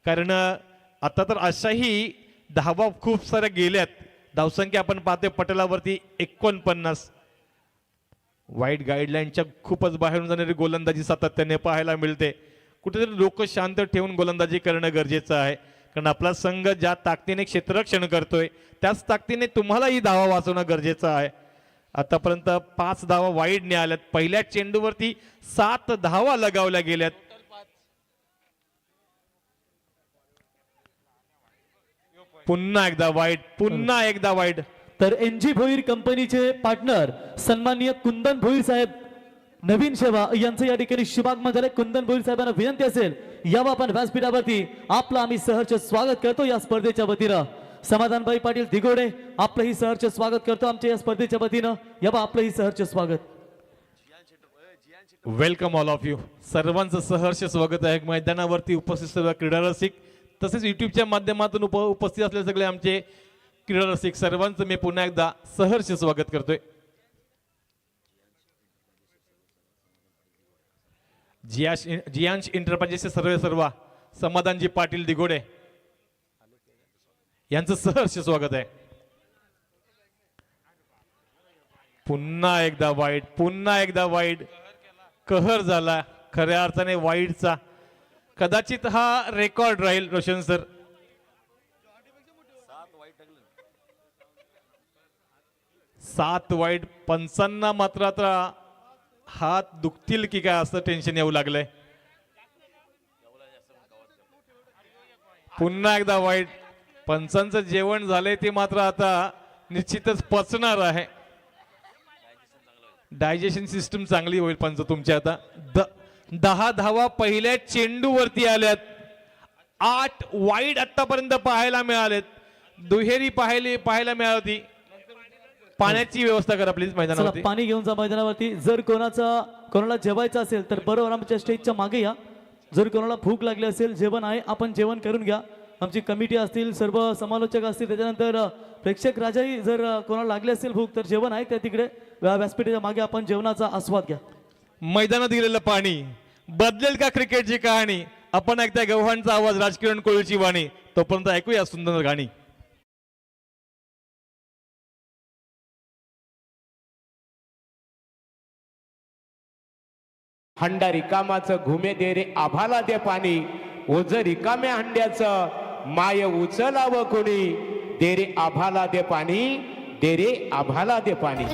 कारण आता तर अशाही धावा खूप साऱ्या गेल्यात. धावसंख्या आपण पाहतोय पटलावरती 49. वाईड गाईडलाईनच्या खूपच बाहेरून जाणारी गोलंदाजी सातत्याने पाहायला मिळते. कुठेतरी डोकं शांत ठेवून गोलंदाजी करणं गरजेचं आहे कारण आपला संघ ज्या ताकदीने क्षेत्ररक्षण करतोय त्याच ताकदीने तुम्हालाही धावा वाचवणं गरजेचं आहे. आतापर्यंत 5 धावा वाईडने आल्यात. पहिल्या चेंडूवरती 7 धावा लगावल्या गेल्यात. पुन्हा एकदा वाईड, पुन्हा एकदा वाईड. तर एनजी भोईर कंपनीचे पार्टनर सन्माननीय कुंदन भोईर साहेब नवीन सेवा यांचं या ठिकाणी शुभागमन झाले. कुंदन भोईर साहेबांना विनंती असेल यावं आपण व्यासपीठावरती आपलं आम्ही सहर्ष स्वागत करतो या स्पर्धेच्या वतीनं. समाधानभाई पाटील दिगोडे आपलंही सहर्ष स्वागत करतो आमच्या या स्पर्धेच्या वतीनं. यावं आपलंही सहर्ष स्वागत. Welcome all of you. सर्वांचं सहर्ष स्वागत आहे मैदानावरती उपस्थित सर्व क्रीडा रसिक तसेच युट्यूबच्या माध्यमातून उपस्थित असलेले सगळे आमचे क्रीडा रसिक सर्वांचं मी पुन्हा एकदा सहर्ष स्वागत करतोय. जियांश इंटरप्राइजेसचे सर्व समाधानजी पाटील दिगोडे यांचं सहर्ष स्वागत आहे. पुन्हा एकदा वाईड, पुन्हा एकदा वाईड. कहर झाला खऱ्या अर्थाने वाईडचा. कदाचित हा रेकॉर्ड राहील रोशन सर. 7 वाईड. पंचांना मात्र आता हात दुखतील की काय असं टेन्शन येऊ लागलंय. पुन्हा एकदा वाईट. पंचांचं जेवण झालंय ते मात्र आता निश्चितच पचणार आहे. डायजेशन सिस्टम चांगली होईल पंच तुमच्या आता. 10 धावा पहिल्या चेंडूवरती आल्यात. 8 वाईड आतापर्यंत पाहायला मिळालेत. दुहेरी पाहायला मिळाली. पाण्याची व्यवस्था करा प्लीज चला मैदानावरती. पाणी घेऊन जा मैदानावरती. जर कोणाला जेवायचं असेल तर बरोबर आमच्या स्टेजच्या मागे या. जर कोणाला भूक लागली असेल, जेवण आहे, आपण जेवण करून घ्या. आमची कमिटी असतील, सर्व समालोचक असतील, त्याच्यानंतर प्रेक्षक राजाही जर कोणाला लागली असेल भूक तर जेवण आहे त्या तिकडे व्यासपीठाच्या मागे. आपण जेवणाचा आस्वाद घ्या. मैदानात गेलेलं पाणी बदलेल का क्रिकेटची कहाणी. आपण ऐकताय गव्हाणचा आवाज, राजकिरण कोळीची वाणी. तोपर्यंत ऐकूया सुंदर गाणी. हंडा रिकामाचं घुमे दे रे आभाला दे पाणी. ओझ रिकाम्या हंड्याचं माय उचलावं कोणी. दे रे आभाला दे पाणी, दे रे आभाला दे पाणी.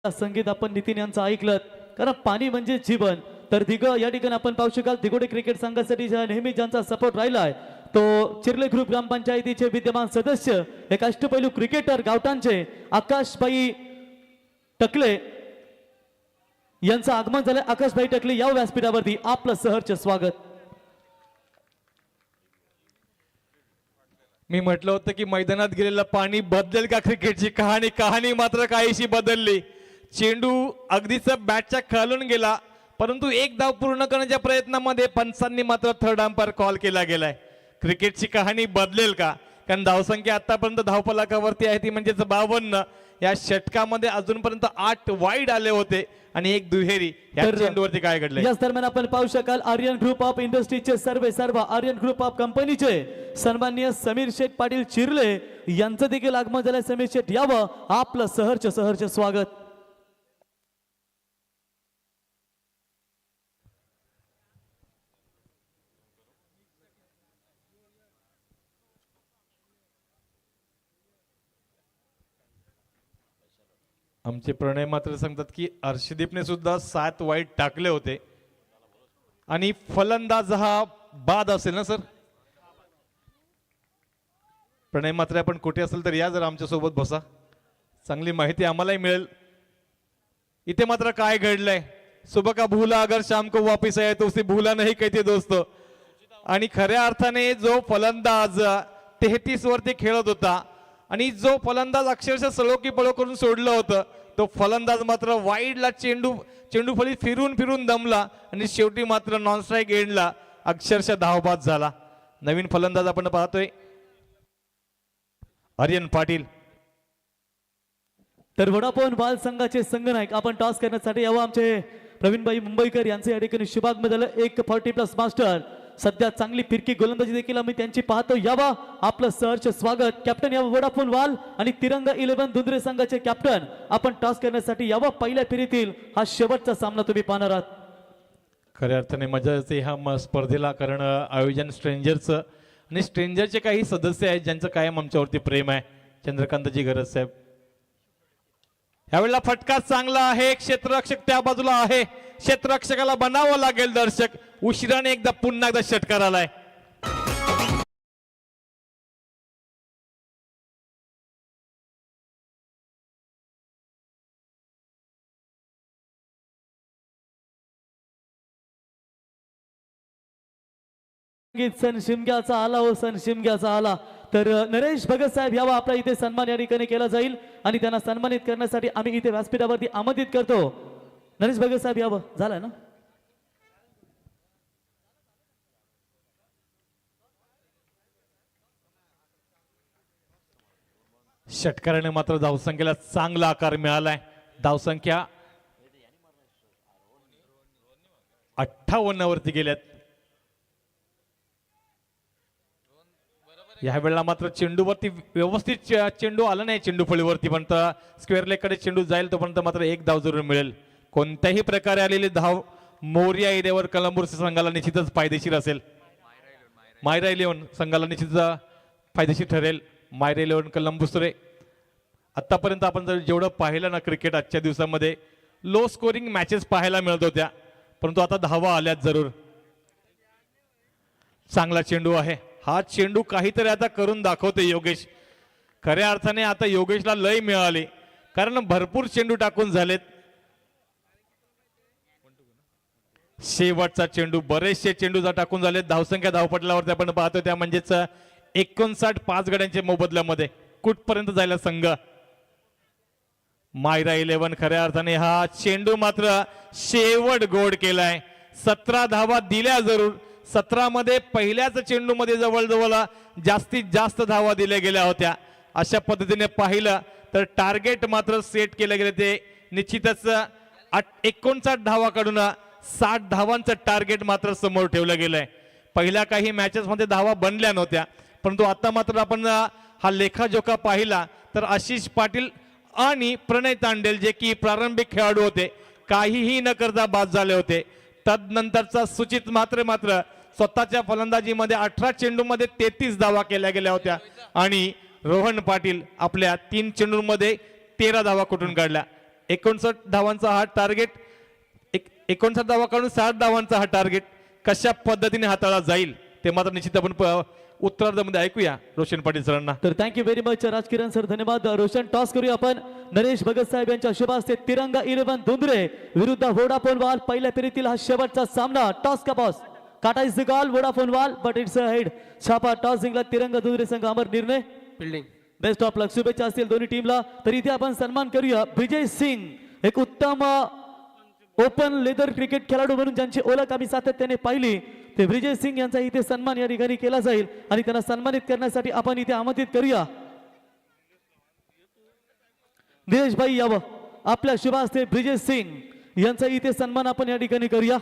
संगीत आपण नितीन यांचं ऐकलं. कारण पाणी म्हणजे जीवन. तर या ठिकाणी आपण पाहू शकाल दिगोडे क्रिकेट संघासाठी नेहमी ज्यांचा सपोर्ट राहिला आहे तो चिर्ले ग्रुप ग्रामपंचायतीचे विद्यमान सदस्य, एक अष्टपैलू क्रिकेटर गावठाणचे आकाशभाई टकले यांचं आगमन झालं. आकाशभाई टकले या व्यासपीठावरती आपलं सहर्ष स्वागत. मी म्हटलं होतं की मैदानात गेलेलं पाणी बदलेल का क्रिकेटची कहाणी. कहाणी मात्र काहीशी बदलली. चेंडू अगदीच बॅटच्या खालून गेला, परंतु एक धाव पूर्ण करण्याच्या प्रयत्नामध्ये पंचांनी मात्र थर्ड अंपायर कॉल केला गेलाय. क्रिकेटची कहाणी बदलेल का? कारण धावसंख्या आतापर्यंत धावफलकावरती आहे ती म्हणजेच 52. या षटकामध्ये अजूनपर्यंत 8 वाईड आले होते आणि एक दुहेरी. या चेंडूवरती काय घडलंय याच दरम्यान आपण पाहू शकाल आर्यन ग्रुप ऑफ इंडस्ट्रीजचे सर्व आर्यन ग्रुप ऑफ कंपनीचे सन्माननीय समीर शेठ पाटील चिर्ले यांचं देखील आगमन झालंय. समीर शेठ यावं आपलं सहर्ष स्वागत. आमचे प्रणय मात्र सांगतात की अर्शदीपने सुद्धा 7 वाईड टाकले होते आणि फलंदाज हा बाद असेल ना सर. प्रणय मात्र आपण कुठे असेल तर या जरा आमच्या सोबत बसा, चांगली माहिती आम्हालाही मिळेल. इथे मात्र काय घडलंय. सुबह का भूला अगर शाम को वापिस आए तो उसे भूला नहीं कहते दोस्तों. आणि खऱ्या अर्थाने जो फलंदाज 33 वरती खेळत होता आणि जो फलंदाज अक्षरशः सळो की पळो करून सोडलं होतं, तो फलंदाज मात्र वाईडला चेंडू फळी फिरून दमला आणि शेवटी मात्र नॉन स्ट्राईक एंडला अक्षरशः धावबाद झाला. नवीन फलंदाज आपण पाहतोय आर्यन पाटील. तर वडापाव बाल संघाचे संघनायक आपण टॉस करण्यासाठी यावं आमचे प्रवीणभाई मुंबईकर यांचे या ठिकाणी शुभागमन झालं. 140+ मास्टर सध्या चांगली फिरकी गोलंदाजी देखील आम्ही त्यांची पाहतो. यावा आपलं सहर्ष स्वागत. कॅप्टन यावं वडाफोन वाल आणि तिरंगा 11 धुंद्रे संघाचे कॅप्टन आपण टॉस करण्यासाठी यावं. पहिल्या फेरीतील हा शेवटचा सामना तुम्ही पाहणार आहात. खऱ्या अर्थाने मजा येते ह्या स्पर्धेला, कारण आयोजन स्ट्रेंजरचं आणि स्ट्रेंजरचे काही सदस्य आहेत ज्यांचं कायम आमच्यावरती प्रेम आहे. चंद्रकांतजी गरज साहेब. यावेळेला फटका चांगला आहे. क्षेत्ररक्षक त्या बाजूला आहे. क्षेत्ररक्षकाला बनावं लागेल दर्शक. उशिराने पुन्हा एकदा षटकार आलाय. सण शिमग्याचा आला हो, सण शिमग्याचा आला. तर नरेश भगत साहेब यावा आपला इथे सन्मान या ठिकाणी केला जाईल आणि त्यांना सन्मानित करण्यासाठी आम्ही इथे व्यासपीठावरती आमंत्रित करतो. नरेश भगत साहेब यावं. झालंय ना. षटकाराने मात्र धावसंख्येला चांगला आकार मिळालाय. धावसंख्या 58 वरती गेल्यात. या वेळेला मात्र चेंडूवरती व्यवस्थित चेंडू आला नाही. चेंडू फळीवरती पण स्क्वेअर लेगकडे चेंडू जाईल तोपर्यंत मात्र एक धाव जरूर मिळेल. कोणत्याही प्रकारे आलेली धाव मोर्या एरियावर कलंबूर संघाला निश्चितच फायदेशीर असेल. मायरा इलेव्हन संघाला निश्चितच फायदेशीर ठरेल. मायरा इलेव्हन कलंबुसरे आतापर्यंत आपण जर जेवढं पाहिलं ना क्रिकेट आजच्या दिवसामध्ये लो स्कोरिंग मॅचेस पाहायला मिळत होत्या, परंतु आता धावा आल्यात जरूर. चांगला चेंडू आहे. हा चेंडू काहीतरी आता करून दाखवते योगेश. खऱ्या अर्थाने आता योगेशला लय मिळाली, कारण भरपूर चेंडू टाकून झालेत. शेवटचा चेंडू, बरेचसे चेंडू टाकून झालेत. धावसंख्या धावपटलावरती आपण पाहतो त्या म्हणजेच 59 5 गड्यांच्या मोबदल्यामध्ये कुठपर्यंत जायला संघ. मायरा इलेव्हन खऱ्या अर्थाने हा चेंडू मात्र शेवट गोड केलाय. 17 धावा दिल्या जरूर. 17 मध्ये पहिल्याच चेंडू मध्ये जवळजवळ जास्तीत जास्त धावा दिल्या गेल्या होत्या. अशा पद्धतीने पाहिलं तर टार्गेट मात्र सेट केले गेले ते निश्चितच 59 धावा काढून 60 धावांचं टार्गेट मात्र समोर ठेवलं गेलंय. पहिल्या काही मॅचेस मध्ये धावा बनल्या नव्हत्या, परंतु आता मात्र आपण हा लेखाजोखा पाहिला तर आशिष पाटील आणि प्रणय तांडेल जे की प्रारंभिक खेळाडू होते काहीही न करता बाद झाले होते. तदनंतरचा सुचित मात्र स्वतःच्या फलंदाजीमध्ये 18 चेंडूमध्ये 33 धावा केल्या गेल्या होत्या आणि रोहन पाटील आपल्या 3 चेंडूमध्ये 13 धावा कुठून काढल्या. 59 धावांचा हा टार्गेट, 59 धावा काढून 60 धावांचा हा टार्गेट कशा पद्धतीने हाताळला जाईल ते मात्र निश्चित आपण उत्तरार्धामध्ये ऐकूया रोशन पाटील सरांना. तर thank you very much Rajkiran sir, धन्यवाद. रोशन टॉस करूया आपण. नरेश भगत साहेब यांच्या शुभ हस्ते तिरंगा 11 धुंद्रे विरुद्ध वोडाफोन वाल. पहिल्या फेरीतील हा शेवटचा सामना. टॉस का बॉस काटा इज द कॉल. वोडाफोन वाल बट इट्स अ हेड. छापा टॉस जिंकला तिरंगा धुंद्रे संघ. अमर निर्णय फिल्डिंग. बेस्ट ऑफ लक. शुभेच्छा असतील दोन्ही टीमला. तर इथे आपण सन्मान करूया विजय सिंग, एक उत्तम ओपन लेदर क्रिकेट खेळाडू म्हणून ज्यांची ओळख आम्ही सातत्याने पाहिली, ते विजय सिंग यांचा इथे सन्मान या ठिकाणी केला जाईल आणि त्यांना सन्मानित करण्यासाठी आपण इथे आमंत्रित करूया. निलेश भाई यावं. आपल्या शुभ हस्ते विजय सिंग यांचा इथे सन्मान आपण या ठिकाणी करूया.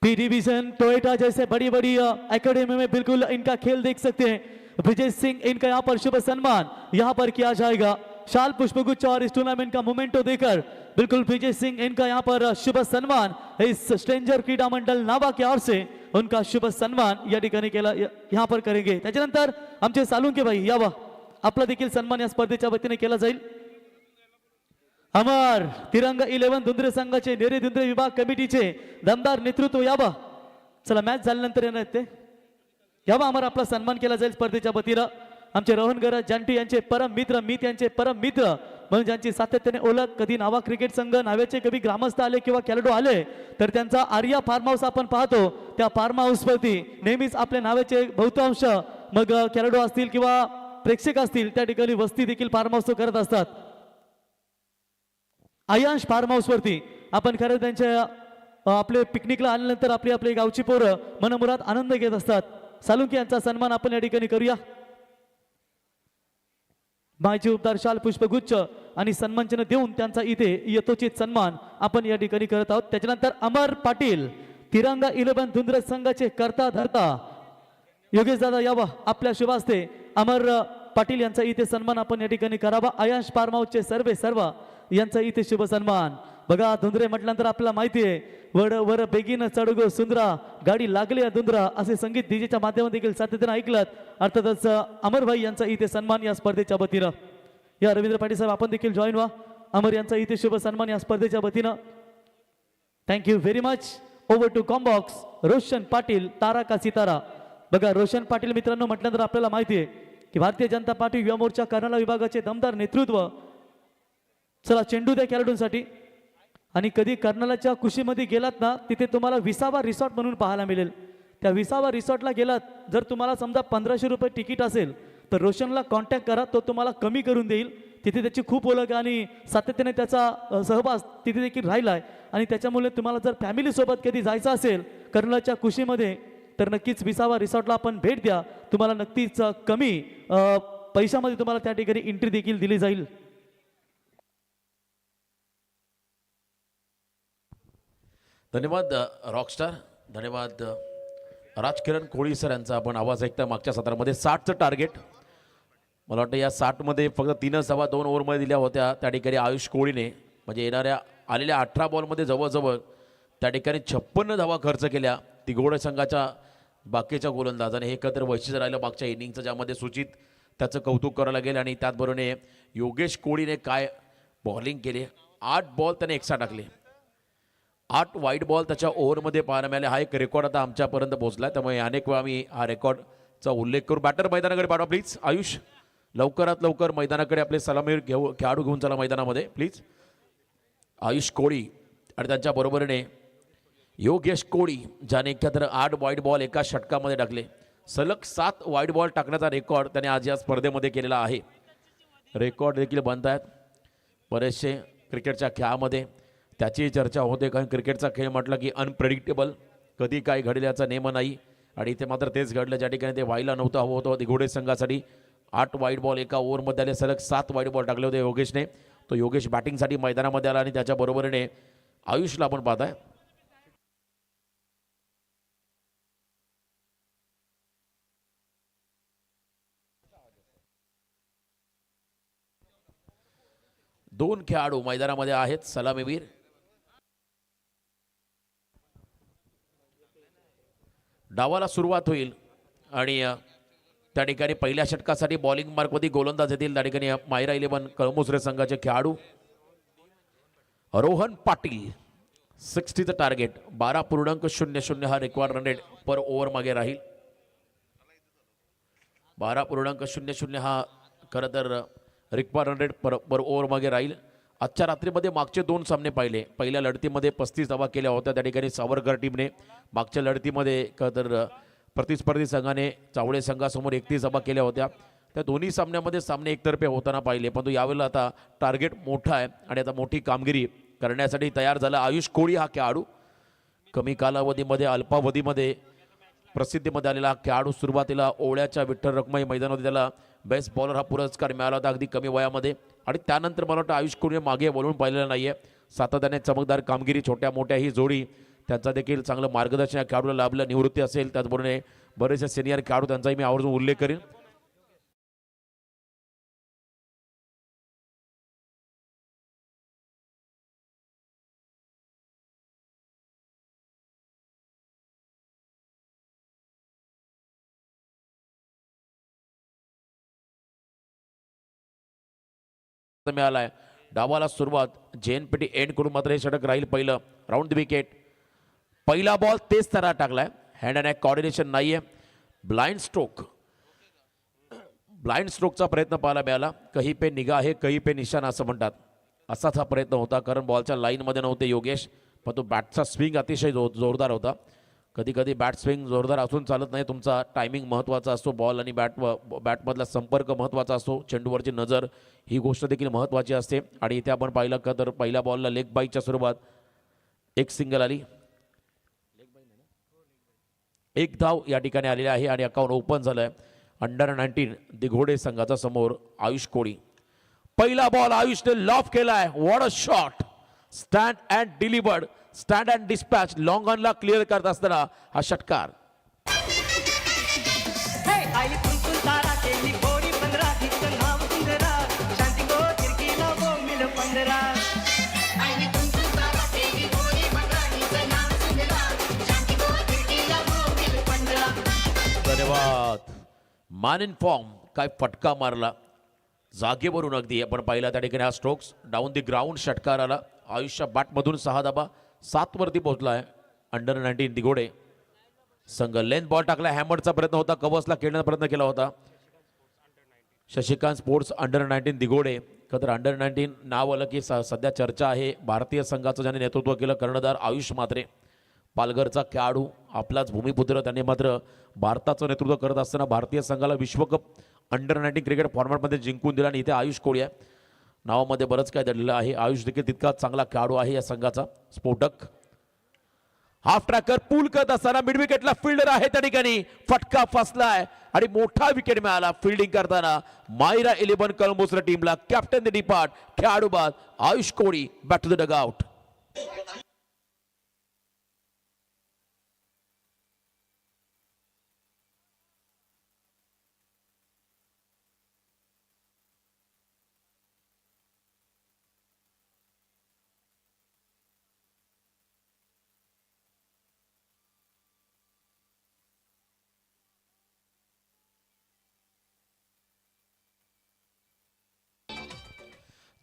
पी डिवीजन टोयोटा जैसे बड़ी बड़ी एकेडमी में बिल्कुल इनका खेल देख सकते हैं. विजय सिंह इनका यहाँ पर शुभ सम्मान यहाँ पर किया जाएगा. शाल पुष्पगुच्छ और इस टूर्नामेंट का मोमेंटो देकर बिल्कुल विजय सिंह इनका यहाँ पर शुभ सम्मान इस स्ट्रेंजर क्रीडा मंडल नावा की ओर से उनका शुभ सम्मान या ठिकाणी केला यहाँ पर करेंगे. त्याच्यानंतर आमचे सालुंके भाई यावा. आपला देखील सन्मान या स्पर्धेच्या वतीने केला जाईल. अमर तिरंगा 11 धुंद्रे संघाचे नेरे धुंद्रे विभाग कमिटीचे दमदार नेतृत्व यावा. चला मॅच झाल्यानंतर येणार ते यावा. अमर आपला सन्मान केला जाईल स्पर्धेच्या वतीनं. आमचे रोहन गरज जांटी यांचे परम मित्र, मीत यांचे परम मित्र म्हणून ज्यांची सातत्याने ओळख, कधी नावा क्रिकेट संघ नावाचे कधी ग्रामस्थ आले किंवा खेळाडू आले तर त्यांचा आर्या फार्म हाऊस आपण पाहतो. त्या फार्म हाऊस वरती नेहमीच आपल्या नावाचे बहुतांश मग खेळाडू असतील किंवा प्रेक्षक असतील त्या ठिकाणी वस्ती देखील फार्म हाऊस करत असतात. आयांश फार्म हाऊस वरती आपण खरं त्यांच्या आपले पिकनिकला आल्यानंतर आपली आपली गावची पोरं मनमुराद आनंद घेत असतात. सालुंकी यांचा सन्मान आपण या ठिकाणी करूया. माजी उपदार शाल पुष्पगुच्छ आणि सन्मानचिन्ह देऊन त्यांचा इथे यथोचित सन्मान आपण या ठिकाणी करत आहोत. त्याच्यानंतर अमर पाटील तिरंगा 11 धुंद्रे संघाचे करता धरता योगेश दादा यावा. आपल्या शुभ हस्ते अमर पाटील यांचा इथे सन्मान आपण या ठिकाणी करावा. आयांश फार्म हाऊसचे सर्व यांचा इथे शुभ सन्मान. बघा धुंद्रे म्हटल्यानंतर आपल्याला माहिती आहे वड वर बेगीन चढगो सुंदरा गाडी लागली धुंद्रा असे संगीत डीजेच्या माध्यमातून देखील सातत्याने ऐकलत. अर्थातच अमरभाई यांचा इथे सन्मान या स्पर्धेच्या वतीनं. या रवींद्र पाटील साहेब आपण देखील जॉईन व्हा. अमर यांचा इथे शुभ सन्मान या स्पर्धेच्या वतीनं. Thank you very much. Over to combox Roshan Patil तारा का सितारा. बघा रोशन पाटील मित्रांनो म्हटल्यानंतर आपल्याला माहिती आहे की भारतीय जनता पार्टी युवा मोर्चा कर्नाला विभागाचे दमदार नेतृत्व. चला चेंडू द्या खेळाडूंसाठी. आणि कधी कर्नालाच्या कुशीमध्ये गेलात ना तिथे तुम्हाला विसावा रिसॉर्ट म्हणून पाहायला मिळेल. त्या विसावा रिसॉर्टला गेलात जर तुम्हाला समजा 1500 रुपये तिकीट असेल तर रोशनला कॉन्टॅक्ट करा, तो तुम्हाला कमी करून देईल. तिथे त्याची खूप ओळख आणि सातत्याने त्याचा सहवास तिथे देखील राहिला आहे. आणि त्याच्यामुळे तुम्हाला जर फॅमिलीसोबत कधी जायचं असेल कर्नालाच्या कुशीमध्ये तर नक्कीच विसावा रिसॉर्टला आपण भेट द्या. तुम्हाला नक्कीच कमी पैशामध्ये तुम्हाला त्या ठिकाणी एंट्री देखील दिली जाईल. धन्यवाद रॉकस्टार. धन्यवाद राजकिरण कोळी सर यांचा आपण आवाज ऐकता. मागच्या सत्रामध्ये 60चं टार्गेट मला वाटतं या 60मध्ये फक्त 3 धावा 2 ओव्हरमध्ये दिल्या होत्या त्या ठिकाणी आयुष कोळीने. म्हणजे येणाऱ्या आलेल्या 18 बॉलमध्ये जवळजवळ त्या ठिकाणी 56 धावा खर्च केल्या तिघोडे संघाच्या बाकीच्या गोलंदाजाने. हे एकत्र वैशिष्ट्य राहिलं मागच्या इनिंगचं, ज्यामध्ये सूचित त्याचं कौतुक करावं लागेल. आणि त्याचबरोबरीने योगेश कोळीने काय बॉलिंग केली. 8 बॉल त्याने एक्स्ट्रा टाकले, 8 वाईट बॉल त्याच्या ओव्हरमध्ये पाहायला मिळाले. हा एक रेकॉर्ड आता आमच्यापर्यंत पोहोचला, त्यामुळे अनेक वेळा आम्ही हा रेकॉर्डचा उल्लेख करू. बॅटर मैदानाकडे पाठवा प्लीज. आयुष लवकरात लवकर मैदानाकडे आपले सलामी खेळाडू घेऊन चला मैदानामध्ये प्लीज. आयुष कोळी आणि त्यांच्या बरोबरीने योगेश कोळी, ज्याने एकत्र 8 वाईट बॉल एका षटकामध्ये टाकले. सलग 7 वाईट बॉल टाकण्याचा रेकॉर्ड त्याने आज या स्पर्धेमध्ये केलेला आहे. रेकॉर्ड देखील बनत आहेत बरेचसे क्रिकेटच्या खेळामध्ये. त्याची चर्चा होते, कारण क्रिकेटचा खेळ म्हटलं की अनप्रेडिक्टेबल, कधी काय घडेल याचा नेम नाही. आणि इथे मात्र तेच घडलं, ज्या ठिकाणी ते व्हायला नव्हतं हवं होतं. दिघोडे संघासाठी 8 वाईट बॉल एका ओव्हरमध्ये आले, सलग 7 वाईट बॉल टाकले होते योगेशने. तो योगेश बॅटिंगसाठी मैदानामध्ये आला आणि त्याच्या बरोबरीने आयुषला आपण पाहताय. दोन खेळाडू मैदानामध्ये आहेत सलामीवीर. डावाला सुरुवात होईल आणि त्या ठिकाणी पहिल्या षटकासाठी बॉलिंग मार्कमध्ये गोलंदाज येतील. त्या ठिकाणी मायरा 11 कळमुसरे संघाचे खेळाडू रोहन पाटील. 60चं टार्गेट, 12.00 हा रेकॉर्ड रन रेट पर ओव्हर मागे राहील. 12.00 हा खरं तर रिक्वायर्ड रन रेट पर ओव्हर मागे राहील. आजच्या रात्रीमध्ये मागचे 2 सामने पाहिले. पहिल्या लढतीमध्ये 35 धावा केल्या होत्या त्या ठिकाणी सावरकर टीमने. मागच्या लढतीमध्ये खरं तर प्रतिस्पर्धी संघाने चावडे संघासमोर 31 धावा केल्या होत्या. त्या दोन्ही सामन्यामध्ये सामने एकतर्फे होताना पाहिले, परंतु यावेळेला आता टार्गेट मोठा आहे आणि आता मोठी कामगिरी करण्यासाठी तयार झाला आयुष कोळी हा खेळाडू. कमी कालावधीमध्ये अल्पावधीमध्ये प्रसिद्धीमध्ये आलेला खेळाडू. सुरुवातीला ओवळ्याच्या विठ्ठल रखमाई मैदानामध्ये त्याला बेस्ट बॉलर हा पुरस्कार मिळाला होता अगदी कमी वयामध्ये. आणि त्यानंतर मला वाटतं आयुष कोळीने मागे वळून पाहिलेलं नाही आहे. सातत्याने चमकदार कामगिरी, छोट्या मोठ्या ही जोडी, त्यांचा देखील चांगलं मार्गदर्शन या खेळाडूला लाभलं. निवृत्ती असेल, त्याचबरोबर बरेचसे सिनियर खेळाडू त्यांचाही मी आवर्जून उल्लेख करेन. मिळालाय. डावाला सुरुवात, जेएनपीटी एंड करून मात्र हे षटक राहील पहिलं. राऊंड द विकेट, पहिला बॉल तेच त्याला टाकलाय. हँड अँड कॉर्डिनेशन नाहीये. ब्लाइंड स्ट्रोकचा प्रयत्न पाहायला मिळाला. कही पे निगाह है कही पे निशाण असं म्हणतात, असाच हा प्रयत्न होता. कारण बॉलच्या लाईनमध्ये नव्हते योगेश, पण तो बॅटचा स्विंग अतिशय जोरदार होता. कधी कधी बॅट स्विंग जोरदार असून चालत नाही, तुमचा टायमिंग महत्त्वाचा असतो. बॉल आणि बॅटमधला संपर्क महत्त्वाचा असतो. चेंडूवरची नजर ही गोष्ट देखील महत्त्वाची असते. आणि इथे आपण पाहिलं का तर पहिल्या बॉलला लेग बाईकच्या स्वरूपात एक सिंगल आली, 1 धाव या ठिकाणी आलेली आहे आणि अकाउंट ओपन झालंय अंडर-19 दिघोडे संघाचा समोर आयुष कोळी. पहिला बॉल आयुषने लॉफ केलाय. What a shot, stand and delivered, stand and dispatch. Long ऑनला क्लिअर करत असताना हा षटकार. धन्यवाद. मॅन इन फॉर्म, काय फटका मारला जागेवरून अगदी. आपण पाहिला त्या ठिकाणी हा स्ट्रोक्स डाऊन दी ग्राउंड षटकार आला. आयुषच्या बॅटमधून 6 धाबा, 7 वरती पोहोचला आहे अंडर-19 दिघोडे संघ. लेंथ बॉल टाकला, हॅमरचा प्रयत्न होता, कवचला खेळण्याचा प्रयत्न केला होता. शशिकांत स्पोर्ट्स अंडर-19 दिघोडे. खतर अंडर-19 नाव आलं की सध्या चर्चा आहे. भारतीय संघाचं ज्याने नेतृत्व केलं कर्णधार आयुष म्हात्रे, पालघरचा खेळाडू, आपलाच भूमिपुत्र. त्याने मात्र भारताचं नेतृत्व करत असताना भारतीय संघाला विश्वकप अंडर-19 क्रिकेट फॉर्मॅटमध्ये जिंकून दिला. आणि इथे आयुष कोळी आहे, नावामध्ये बरंच काय दडलेलं आहे. आयुष देखील तितकाच चांगला खेळाडू आहे या संघाचा. स्फोटक हाफ ट्रॅकर पूल करत असताना मिड विकेटला फिल्डर आहे त्या ठिकाणी. फटका फसलाय आणि मोठा विकेट मिळाला फिल्डिंग करताना मायरा 11 कळमुसरे टीमला. कॅप्टन द डिपार्ट, खेळाडू बाद Ayush Koli. Back to the dugout.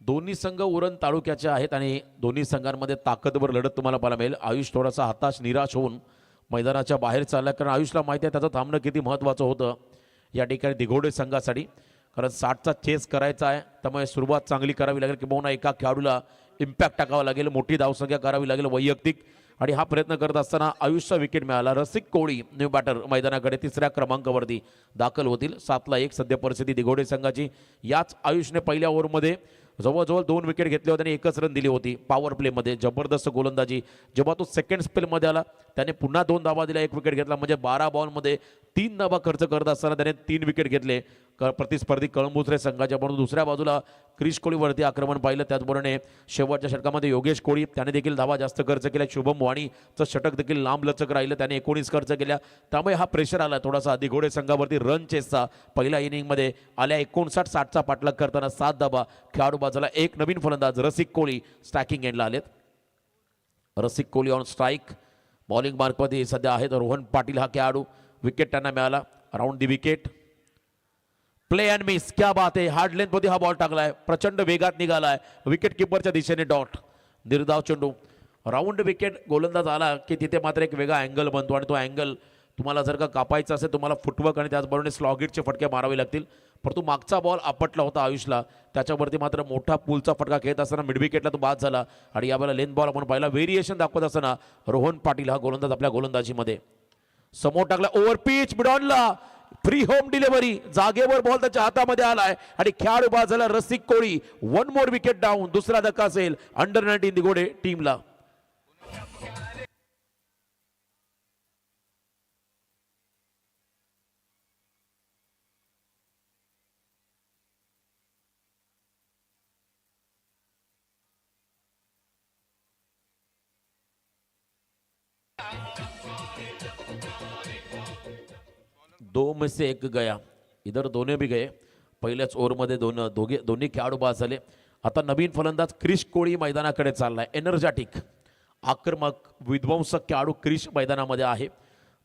दोन्ही संघ उरण तालुक्याचे आहेत आणि दोन्ही संघांमध्ये ताकदवर लढत तुम्हाला पाहायला मिळेल. आयुष थोडासा हताश निराश होऊन मैदानाच्या बाहेर चालला, कारण आयुषला माहिती आहे त्याचं थांबणं किती महत्त्वाचं होतं या ठिकाणी दिघोडे संघासाठी. कारण 60चा चेस करायचा आहे, त्यामुळे सुरुवात चांगली करावी लागेल, किंवा एका खेळाडूला इम्पॅक्ट टाकावा लागेल, मोठी धावसंख्या करावी लागेल वैयक्तिक. आणि हा प्रयत्न करत असताना आयुषचा विकेट मिळाला. रसिक कोळी न्यू बॅटर मैदानाकडे 3ऱ्या क्रमांकावरती दाखल होतील. 7-1 सध्या परिस्थिती दिघोडे संघाची. याच आयुषने पहिल्या ओव्हरमध्ये जवळजवळ 2 विकेट घेतले होते आणि 1च रन दिली होती पॉवर प्लेमध्ये. जबरदस्त गोलंदाजी. जेव्हा तो सेकंड स्पेलमध्ये आला त्याने पुन्हा 2 धावा दिल्या, 1 विकेट घेतला. म्हणजे 12 बॉलमध्ये 3 धावा खर्च करत असताना त्याने 3 विकेट घेतले. प्रतिस्पर्धी कळंबुसरे संघाच्या. म्हणून दुसऱ्या बाजूला क्रिश कोळीवरती आक्रमण पाहिलं. त्याचबरोबर शेवटच्या षटकामध्ये योगेश कोळी त्याने देखील धावा जास्त खर्च केल्या. शुभम वाणीचं षटक देखील लांब लचक राहिलं, त्याने 19 खर्च केल्या. त्यामुळे हा प्रेशर आला थोडासा दिघोडे संघावरती. रन चेसचा पहिल्या इनिंगमध्ये आल्या 59-60चा पाठलाग करताना 7 धावा. खेळाडू बाजूला एक नवीन फलंदाज रसिक कोळी स्टॅकिंग एंडला आलेत. रसिक कोळी ऑन स्ट्राईक. बॉलिंग मार्कमध्ये सध्या आहेत रोहन पाटील हा खेळाडू. विकेट त्यांना मिळाला. Round the wicket. Play and miss. क्या बात आहे. हार्ड लेंथ मध्ये हा बॉल टाकलाय, प्रचंड वेगात निघालाय, विकेट किपरच्या दिशेने डॉट. निर्धाव चेंडू. Round wicket. गोलंदाज आला की तिथे मात्र एक वेगळा अँगल बनतो आणि तो अँगल तुम्हाला जर का कापायचा असेल तुम्हाला फुटवर्क आणि त्याचबरोबर स्लॉगिटचे फटके मारावे लागतील. परंतु मागचा बॉल आपटला होता आयुषला, त्याच्यावरती मात्र मोठा पुलचा फटका खेळत असताना मिड विकेटला तो बाद झाला. आणि यावेळेला लेंथ बॉल आपण पाहिला. व्हेरिएशन दाखवत असताना रोहन पाटील हा गोलंदाज आपल्या गोलंदाजीमध्ये समोर टाकला. ओव्हर पिच मिडॉनला फ्री होम डिलिव्हरी. जागेवर बॉल त्याच्या हातामध्ये आलाय आणि खेळाडू बाद झाला रसिक कोळी. 1 मोर विकेट डाऊन. दुसरा धक्का असेल अंडर 19 दिघोडे टीमला. दो में से एक गया. इधर दोन्ही भी गए. पहिल्याच ओव्हरमध्ये दोन्ही खेळाडू बाद झाले. आता नवीन फलंदाज क्रिश कोळी मैदानाकडे चाललाय. एनर्जॅटिक आक्रमक विध्वंसक खेळाडू क्रिश मैदानामध्ये आहे.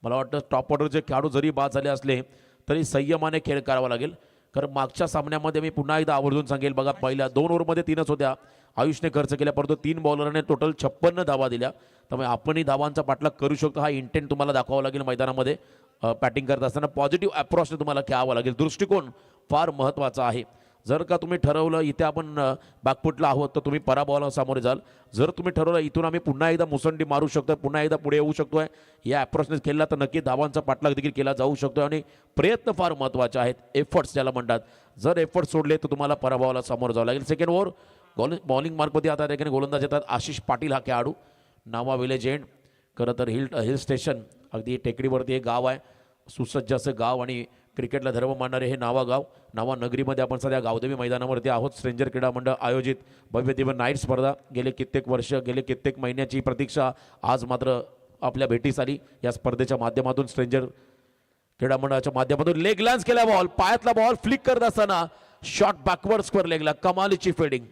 मला वाटतं टॉप ऑर्डरचे खेळाडू जरी बाद झाले असले तरी संयमाने खेळ करावा लागेल. कारण मागच्या सामन्यामध्ये मी पुन्हा एकदा आवर्जून सांगेल बघा, पहिल्या 2 ओव्हरमध्ये 3च होत्या आयुषने खर्च केल्या, परंतु 3 बॉलरने टोटल 56 धावा दिल्या. त्यामुळे आपणही धावांचा पाठलाग करू शकतो. हा इंटेंट तुम्हाला दाखवावा लागेल मैदानामध्ये. बॅटिंग करत असताना पॉझिटिव्ह अप्रोचने तुम्हाला खेळावं लागेल. दृष्टिकोन फार महत्त्वाचा आहे. जर का तुम्ही ठरवलं इथे आपण बॅकफुटला आहोत तर तुम्ही पराभवाला सामोरे जाल. जर तुम्ही ठरवलं इथून आम्ही पुन्हा एकदा मुसंडी मारू शकतो, पुन्हा एकदा पुढे येऊ शकतोय, या अप्रोचने खेळला तर नक्की धावांचा पाठलाग देखील केला जाऊ शकतो. आणि प्रयत्न फार महत्त्वाचे आहेत. एफर्ट्स ज्याला म्हणतात. जर एफर्ट सोडले तर तुम्हाला पराभवाला सामोरं जावं लागेल. सेकंड ओव्हर बॉलिंग मार्कमध्ये आता देखील गोलंदाज येतात. आशिष पाटील हा खेळाडू. नावा विलेज एंड. खरं तर हिल स्टेशन अगदी टेकडीवरती एक गाव आहे. सुसज्ज असं गाव आणि क्रिकेटला धर्म मानणारे हे नावा गाव. नावा नगरीमध्ये आपण सध्या गावदेवी मैदानावरती आहोत. स्ट्रेंजर क्रीडा मंडळ आयोजित भव्य दिव्य नाईट स्पर्धा. गेले कित्येक वर्ष, गेले कित्येक महिन्याची प्रतीक्षा आज मात्र आपल्या भेटीस आली. या स्पर्धेच्या माध्यमातून स्ट्रेंजर क्रीडा मंडळाच्या माध्यमातून लेग लँच केला बॉल. पायातला बॉल फ्लिक करत असताना शॉट बॅकवर्ड स्क्वेअर लेगला. कमालीची फिल्डिंग.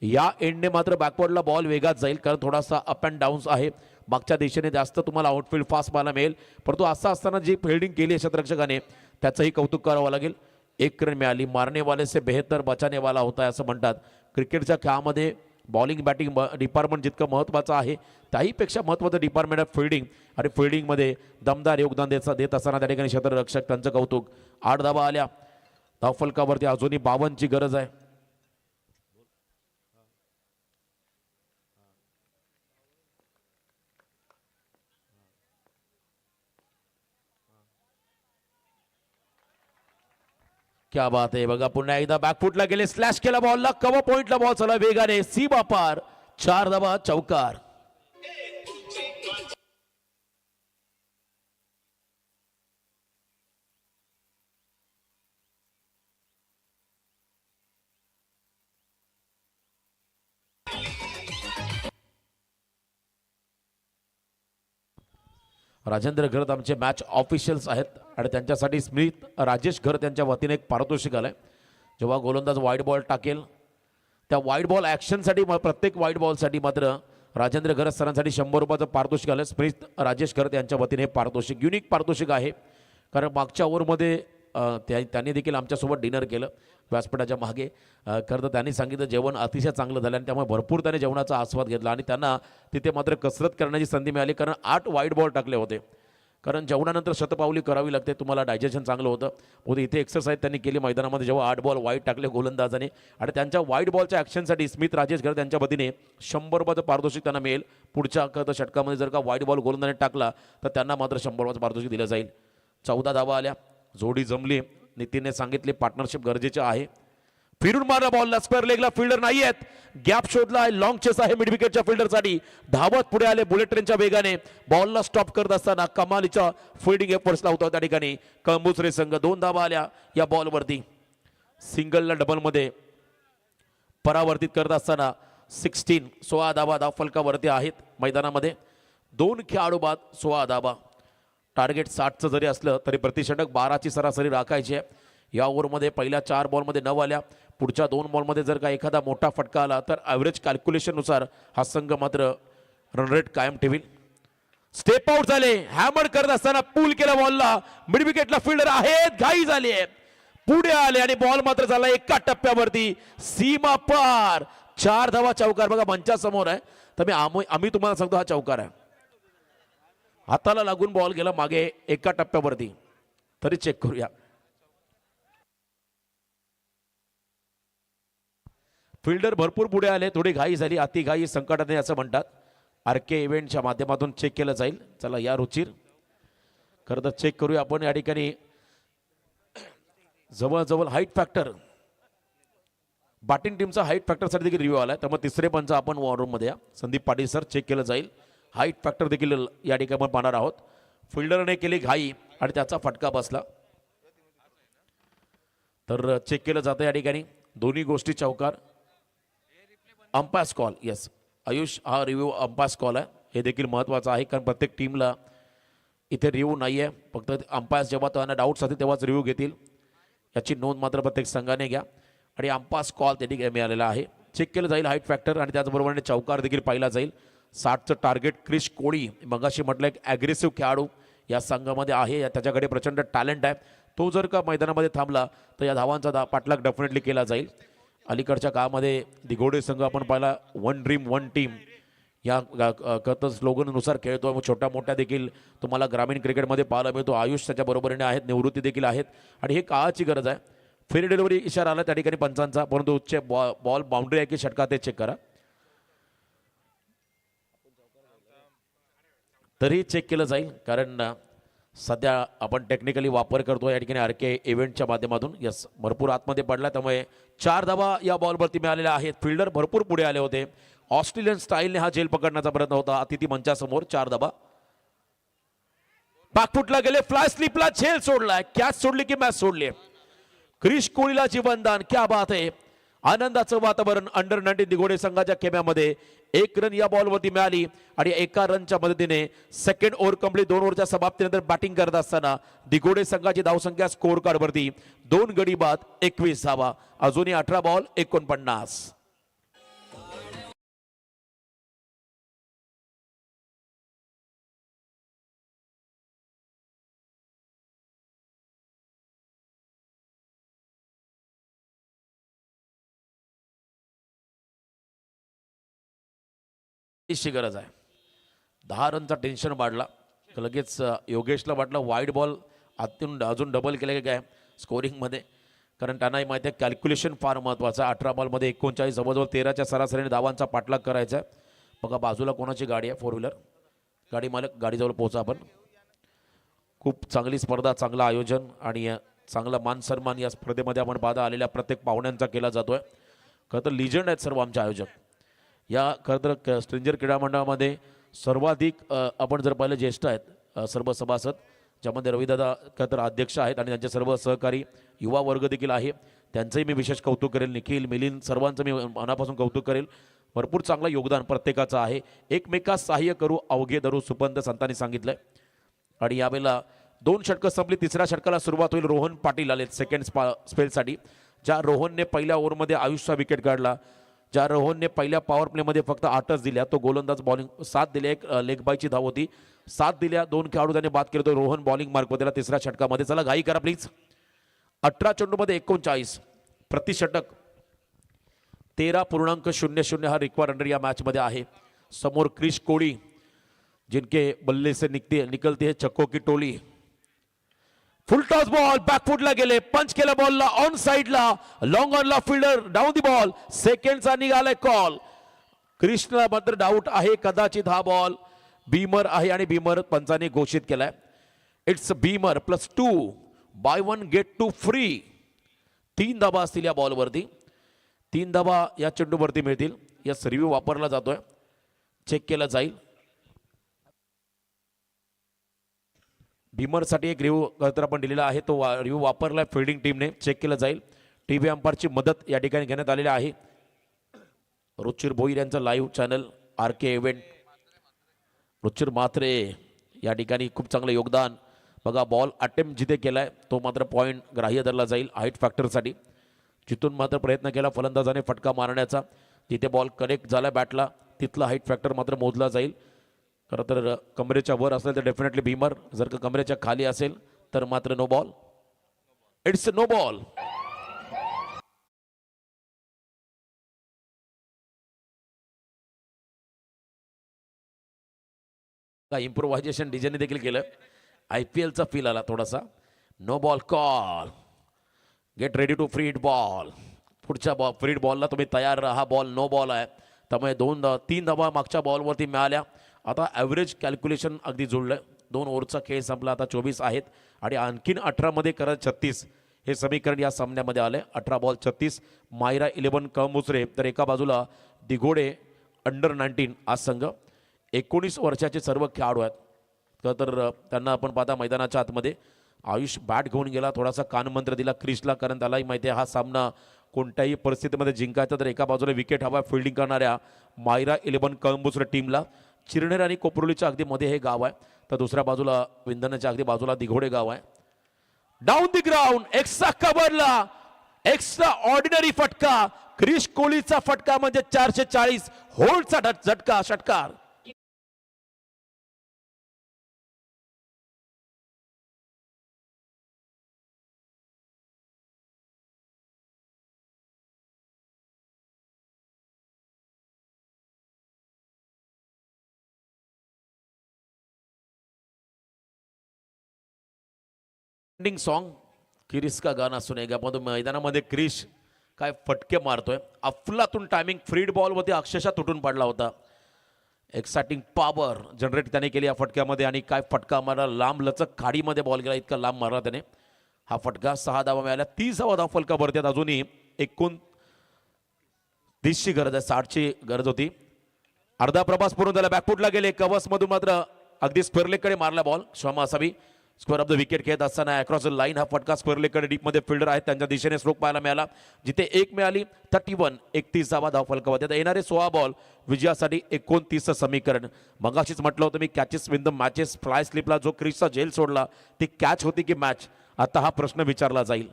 या एंडने मात्र बॅकवर्डला बॉल वेगात जाईल कारण थोडासा अप अँड डाऊन्स आहे. मागच्या दिशेने जास्त तुम्हाला आउटफील्ड फास्ट पाहायला मिळेल. परंतु असं असताना जी फिल्डिंग केली शतरक्षकाने त्याचंही कौतुक करावं लागेल. 1 रन मिळाली. मारने वाले से बेहतर बचाने वाला होता है असं म्हणतात. क्रिकेटच्या खेळामध्ये बॉलिंग बॅटिंग डिपार्टमेंट जितकं महत्त्वाचं आहे त्याहीपेक्षा महत्त्वाचं डिपार्टमेंट आहे फिल्डिंग. आणि फिल्डिंगमध्ये दमदार योगदान देत असताना त्या ठिकाणी शतरक्षक त्यांचं कौतुक. 8 धावा आल्या. धावफलकावरती अजूनही 52ची गरज आहे. क्या बात आहे. बघा पुन्हा एकदा बॅकफुटला गेले. स्लॅश केला बॉलला. कव्हर पॉइंटला बॉल चला वेगाने. सी बापार. 4 धावा. चौकार. राजेंद्र घरत आमचे मॅच ऑफिशियल्स आहेत आणि त्यांच्यासाठी स्मित राजेश घरत यांच्या वतीने एक पारितोषिक आलंय. जेव्हा गोलंदाज वाईड बॉल टाकेल त्या वाईड बॉल ॲक्शनसाठी प्रत्येक वाईड बॉलसाठी मात्र राजेंद्र घरत सरांसाठी 100 रुपयाचं पारितोषिक आलं. स्मित राजेश घरत यांच्या वतीने हे पारितोषिक युनिक पारितोषिक आहे. कारण मागच्या ओव्हरमध्ये त्यांनी देखील आमच्यासोबत डिनर केलं व्यासपीठाच्या मागे. खरं तर त्यांनी सांगितलं जेवण अतिशय चांगलं झालं आणि त्यामुळे भरपूर त्याने जेवणाचा आस्वाद घेतला आणि त्यांना तिथे मात्र कसरत करण्याची संधी मिळाली, कारण 8 वाईट बॉल टाकले होते. कारण जेवणानंतर शतपावली करावी लागते, तुम्हाला डायजेशन चांगलं होतं. होतं इथे एक्सरसाइज त्यांनी केली मैदानामध्ये, जेव्हा 8 बॉल वाईट टाकले गोलंदाजाने. आणि त्यांच्या वाईट बॉलच्या ॲक्शनसाठी स्मिथ राजेश घर त्यांच्या वतीने 100 रुपयाचं पारितोषिक त्यांना मिळेल. पुढच्या षटकामध्ये जर का वाईट बॉल गोलंदाजाने टाकला तर त्यांना मात्र 100 रुपयाचं पारितोषिक दिलं जाईल. 14 धावा आल्या, जोडी जमली. नितीनने सांगितले पार्टनरशिप गरजेचे आहे. फिरून मारला बॉलला, स्क्वेअर लेगला फिल्डर नाही आहेत, गॅप शोधला आहे, लॉंग चेस आहे मिड विकेटच्या फिल्डरसाठी. धावत पुढे आले बुलेट ट्रेनच्या वेगाने, बॉलला स्टॉप करत असताना कमालीच्या फिल्डिंग एफर्ट्स लावतात त्या ठिकाणी कंबुसरे संघ. 2 धावा आल्या या बॉलवरती. सिंगलला डबलमध्ये परावर्तित करत असताना 16 धावा धावफलकावरती आहेत मैदानामध्ये. 2 खेळाडू बाद 16 धावा. टार्गेट 60चं जरी असलं तरी प्रतिषटक 12ची सरासरी राखायची आहे. या ओव्हरमध्ये पहिल्या 4 बॉलमध्ये 9 आल्या. पुढच्या 2 बॉलमध्ये जर का एखादा मोठा फटका आला तर ॲव्हरेज कॅल्क्युलेशननुसार हा संघ मात्र रन रेट कायम ठेवील. स्टेप आउट झाले, हॅमर करत असताना पूल केला बॉलला, मिड विकेटला फिल्डर आहेत, घाई झाली आहे, पुढे आले आणि बॉल मात्र झाला एका टप्प्यावरती सीमा पार. 4 धावा चौकार. बघा मंचासमोर आहे तर आम्ही तुम्हाला सांगतो हा चौकार आहे. हाताला लागून बॉल गेला मागे एका टप्प्यावरती. तरी चेक करूया. फिल्डर भरपूर पुढे आले, थोडी घाई झाली, अति घाई संकटात नाही असं म्हणतात. आरके इव्हेंटच्या माध्यमातून चेक केलं जाईल. चला या रुचीर खरं तर चेक करूया आपण या ठिकाणी. जवळजवळ हाईट फॅक्टर, बॅटिंग टीमचा हाईट फॅक्टरसाठी देखील रिव्ह्यू आला. त्यामुळे तिसरे पंच आपण वॉर रूममध्ये या. संदीप पाटील सर चेक केलं जाईल. हाईट फॅक्टर देखील या ठिकाणी आपण पाहणार आहोत. फिल्डरने केली घाई आणि त्याचा फटका बसला तर चेक केलं जातं या ठिकाणी. दोन्ही गोष्टी चौकार. अंपायर्स कॉल, येस आयुष, हा रिव्ह्यू अंपायर्स कॉल आहे. हे देखील महत्त्वाचं आहे कारण प्रत्येक टीमला इथे रिव्ह्यू नाही आहे. फक्त अंपायर्स जेव्हा त्यांना डाऊट्स असतील तेव्हाच रिव्ह्यू घेतील. याची नोंद मात्र प्रत्येक संघाने घ्या. आणि अंपायर्स कॉल त्या ठिकाणी मिळालेला आहे. चेक केलं जाईल हाईट फॅक्टर आणि त्याचबरोबर चौकार देखील पाहिला जाईल. 60चं टार्गेट. क्रिश कोळी मगाशी म्हटलं एक ॲग्रेसिव्ह खेळाडू या संघामध्ये आहे, त्याच्याकडे प्रचंड टॅलेंट आहे. तो जर का मैदानामध्ये थांबला तर या धावांचा पाठलाग डेफिनेटली केला जाईल. अलीकडच्या काळामध्ये दिघोडे संघ आपण पाहिला 1 ड्रीम 1 टीम या स्लोगननुसार खेळतो. मग छोट्या मोठ्या देखील तुम्हाला ग्रामीण क्रिकेटमध्ये पाहायला मिळतो. आयुष त्याच्या बरोबरीने आहेत, निवृत्ती देखील आहेत आणि हे काळाची गरज आहे. फेअर डिलिव्हरी इशारा आला त्या ठिकाणी पंचांचा, परंतु उच्च बॉल बाउंड्री आहे की षटका ते चेक करा. तरी चेक केलं जाईल कारण सध्या आपण टेक्निकली वापर करतो या ठिकाणी आरके इव्हेंटच्या माध्यमातून. यस, भरपूर आतमध्ये पडला त्यामुळे 4 धावा या बॉलवरती मिळालेल्या आहेत. फिल्डर भरपूर पुढे आले होते. ऑस्ट्रेलियन स्टाईलने हा झेल पकडण्याचा प्रयत्न होता अतिथी मंचासमोर. 4 धावा. पाकफुटला गेले, फ्लाय स्लिपला झेल सोडलाय, कॅच सोडली की मॅच सोडली. क्रिश कोहलीला जीवनदान, क्या बात आहे. आनंदाचं वातावरण अंडर 19 दिघोडे संघाच्या खेम्यामध्ये. 1 रन या बॉलवरती मिळाली आणि एका रनच्या मदतीने सेकंड ओव्हर कंप्लीट. 2 ओव्हरच्या समाप्तीनंतर बॅटिंग करत असताना दिघोडे संघाची धावसंख्या स्कोअर कार्डवरती 2 गडी बाद 21 धावा. अजूनही 18 बॉल 49. ची गरज आहे. 10 रनचा टेन्शन वाढला. लगेच योगेशला वाटलं वाईड बॉल अजून डबल केले काय स्कोरिंगमध्ये, कारण त्यांनाही माहिती आहे कॅल्क्युलेशन फार महत्त्वाचं आहे. 18 बॉलमध्ये 39, जवळजवळ 13च्या सरासरीने धावांचा पाठलाग करायचा आहे. बघा बाजूला कोणाची गाडी आहे, 4 व्हीलर. गाडी मालक, गाडीजवळ पोहोचा आपण. खूप चांगली स्पर्धा, चांगलं आयोजन आणि चांगला मान सन्मान या स्पर्धेमध्ये आपण पाहता आलेल्या प्रत्येक पाहुण्यांचा केला जातोय. खरं तर लिजंड आहेत सर्व आमचे आयोजक. या खरं तर स्ट्रेंजर क्रीडा मंडळामध्ये सर्वाधिक आपण जर पाहिलं ज्येष्ठ आहेत सर्व सभासद, ज्यामध्ये रविदादा खरं तर अध्यक्ष आहेत आणि त्यांचे सर्व सहकारी युवा वर्ग देखील आहे. त्यांचंही मी विशेष कौतुक करेल. निखिल, मिलिंद सर्वांचं मी मनापासून कौतुक करेल. भरपूर चांगलं योगदान प्रत्येकाचं आहे. एकमेकास सहाय्य करू अवघे धरू सुपंत संतांनी सांगितलंय. आणि यावेळेला 2 षटकं संपली. 3ऱ्या षटकाला सुरुवात होईल. रोहन पाटील आले सेकंड स्पेलसाठी. ज्या रोहनने पहिल्या ओव्हरमध्ये आयुषचा विकेट काढला, ज्या रोहनने पहिल्या पॉवर प्लेमध्ये फक्त 8च दिल्या, तो गोलंदाज बॉलिंग 7 दिले, एक लेग बायची धाव होती, 7 दिल्या, 2 खेळाडू त्याने बाद केले. तो रोहन बॉलिंग मार्क होते 3ऱ्या षटकामध्ये. चला घाई करा प्लीज. 18 चेंडूमध्ये 39 प्रतिषटक 13.00 हा रिक्वायर्ड रन या मैच मध्ये आहे. समोर क्रिश कोड़ी जिनके बल्ले से निकलती है चक्को की टोली. फुल टॉस बॉल बॅकफुटला गेले, पंच केला बॉलला ऑन साइडला, लॉंग ऑनला फिल्डर डाऊन दी बॉल, सेकंडचा निघालाय कॉल. क्रिशला मात्र डाऊट आहे, कदाचित हा बॉल बीमर आहे आणि बीमर पंचाने घोषित केलाय. It's beamer +2 buy 1 get 2 free. 3 धाबा असतील या बॉलवरती, 3 धाबा या चेंडूवरती मिळतील. या रिव्ह्यू वापरला जातोय, चेक केला जाईल. बीमरसाठी एक रिव्ह्यू तर आपण दिलेला आहे, तो रिव्ह्यू वापरला फिल्डिंग टीमने, चेक केला जाईल. टीव्ही अंपायरची मदत या ठिकाणी घेण्यात आलेली आहे. रुचिर भोईर यांचं live channel RK event. Ruchir Mhatre या ठिकाणी खूप चांगलं योगदान. बघा बॉल अटेम्प्ट जिथे केलाय तो मात्र पॉईंट ग्राह्य धरला जाईल हाईट फॅक्टरसाठी. जिथून मात्र प्रयत्न केला फलंदाजाने फटका मारण्याचा, जिथे बॉल कनेक्ट झाला बॅटला तिथला हाईट फॅक्टर मात्र मोजला जाईल. खरं तर कमरेच्या वर असेल तर डेफिनेटली बीमर, जर का कमरेच्या खाली असेल तर मात्र no ball. It's no ball. Improvisation डीजेने देखील केलं. IPLचा फील आला थोडासा. No ball call. Get ready to free hit ball. पुढच्या फ्री हिट बॉलला तुम्ही तयार राहा. बॉल नो बॉल आहे, त्यामुळे 3 धाबा मागच्या बॉलवरती मिळाल्या. आता ॲव्हरेज कॅल्क्युलेशन अगदी जुळलं. 2 ओव्हरचा खेळ संपला, आता 24 आहेत आणि आणखीन 18 मध्ये करत 36 हे समीकरण या सामन्यामध्ये आले. 18 बॉल 36. मायरा 11 कळंबुचरे, तर एका बाजूला दिघोडे अंडर-19 आज संघ. 19 वर्षाचे सर्व खेळाडू आहेत. तर त्यांना आपण पाहता मैदानाच्या आतमध्ये आयुष बॅट घेऊन गेला, थोडासा कानमंत्र दिला क्रिशला, कारण त्यालाही माहिती आहे हा सामना कोणत्याही परिस्थितीमध्ये जिंकायचा. तर एका बाजूला विकेट हवा फिल्डिंग करणाऱ्या मायरा 11 कळंबुचरे टीमला. चिरनेर आणि कोपरोलीच्या अगदी मध्ये हे गाव आहे, तर दुसऱ्या बाजूला विंधनाच्या अगदी बाजूला दिघोडे गाव आहे. डाऊन दी ग्राउंड एक्स्ट्रा कव्हरला एक्स्ट्रा ऑर्डिनरी फटका. क्रिश कोहलीचा फटका म्हणजे 440 होल्डचा झटका षटकार. सॉन्ग क्रिश का गाना सुनेगा. पण मैदानामध्ये क्रिश काय फटके मारतोय. अफलातून टायमिंग फ्रीड बॉलवरती अक्षरशः तुटून पडला होता. एक्साइटिंग पॉवर जनरेट त्याने केली या फटक्यामध्ये आणि काय फटका मारला. लांब लचक खाडीमध्ये बॉल गेला, इतका लांब मारला त्याने हा फटका. 6 धावा मिळाल्या. 30वा धाव फलकावरती अजूनही 29ची गरज आहे, 60ची गरज होती. अर्धा प्रवास पूर्ण झाला. बॅकफुटला गेले, कवच मधून मात्र अगदी स्क्वेअर लेगकडे मारला बॉल. क्षमा असावी. स्क्वेअर ऑफ द विकेट खेळत असताना अक्रॉस द लाईन हा फटका स्क्वेअर लेगकडे डीपमध्ये फिल्डर आहेत त्यांच्या दिशेने स्ट्रोक पाहायला मिळाला, जिथे 1 मिळाली. 31 धाव फलकावरती. आता येणारे 16 बॉल विजयासाठी 29चं समीकरण. मगाशीच म्हटलं होतं मी, catches win the matches. Fly स्लिपला जो क्रिशचा झेल सोडला ती कॅच होती की मॅच, आता हा प्रश्न विचारला जाईल.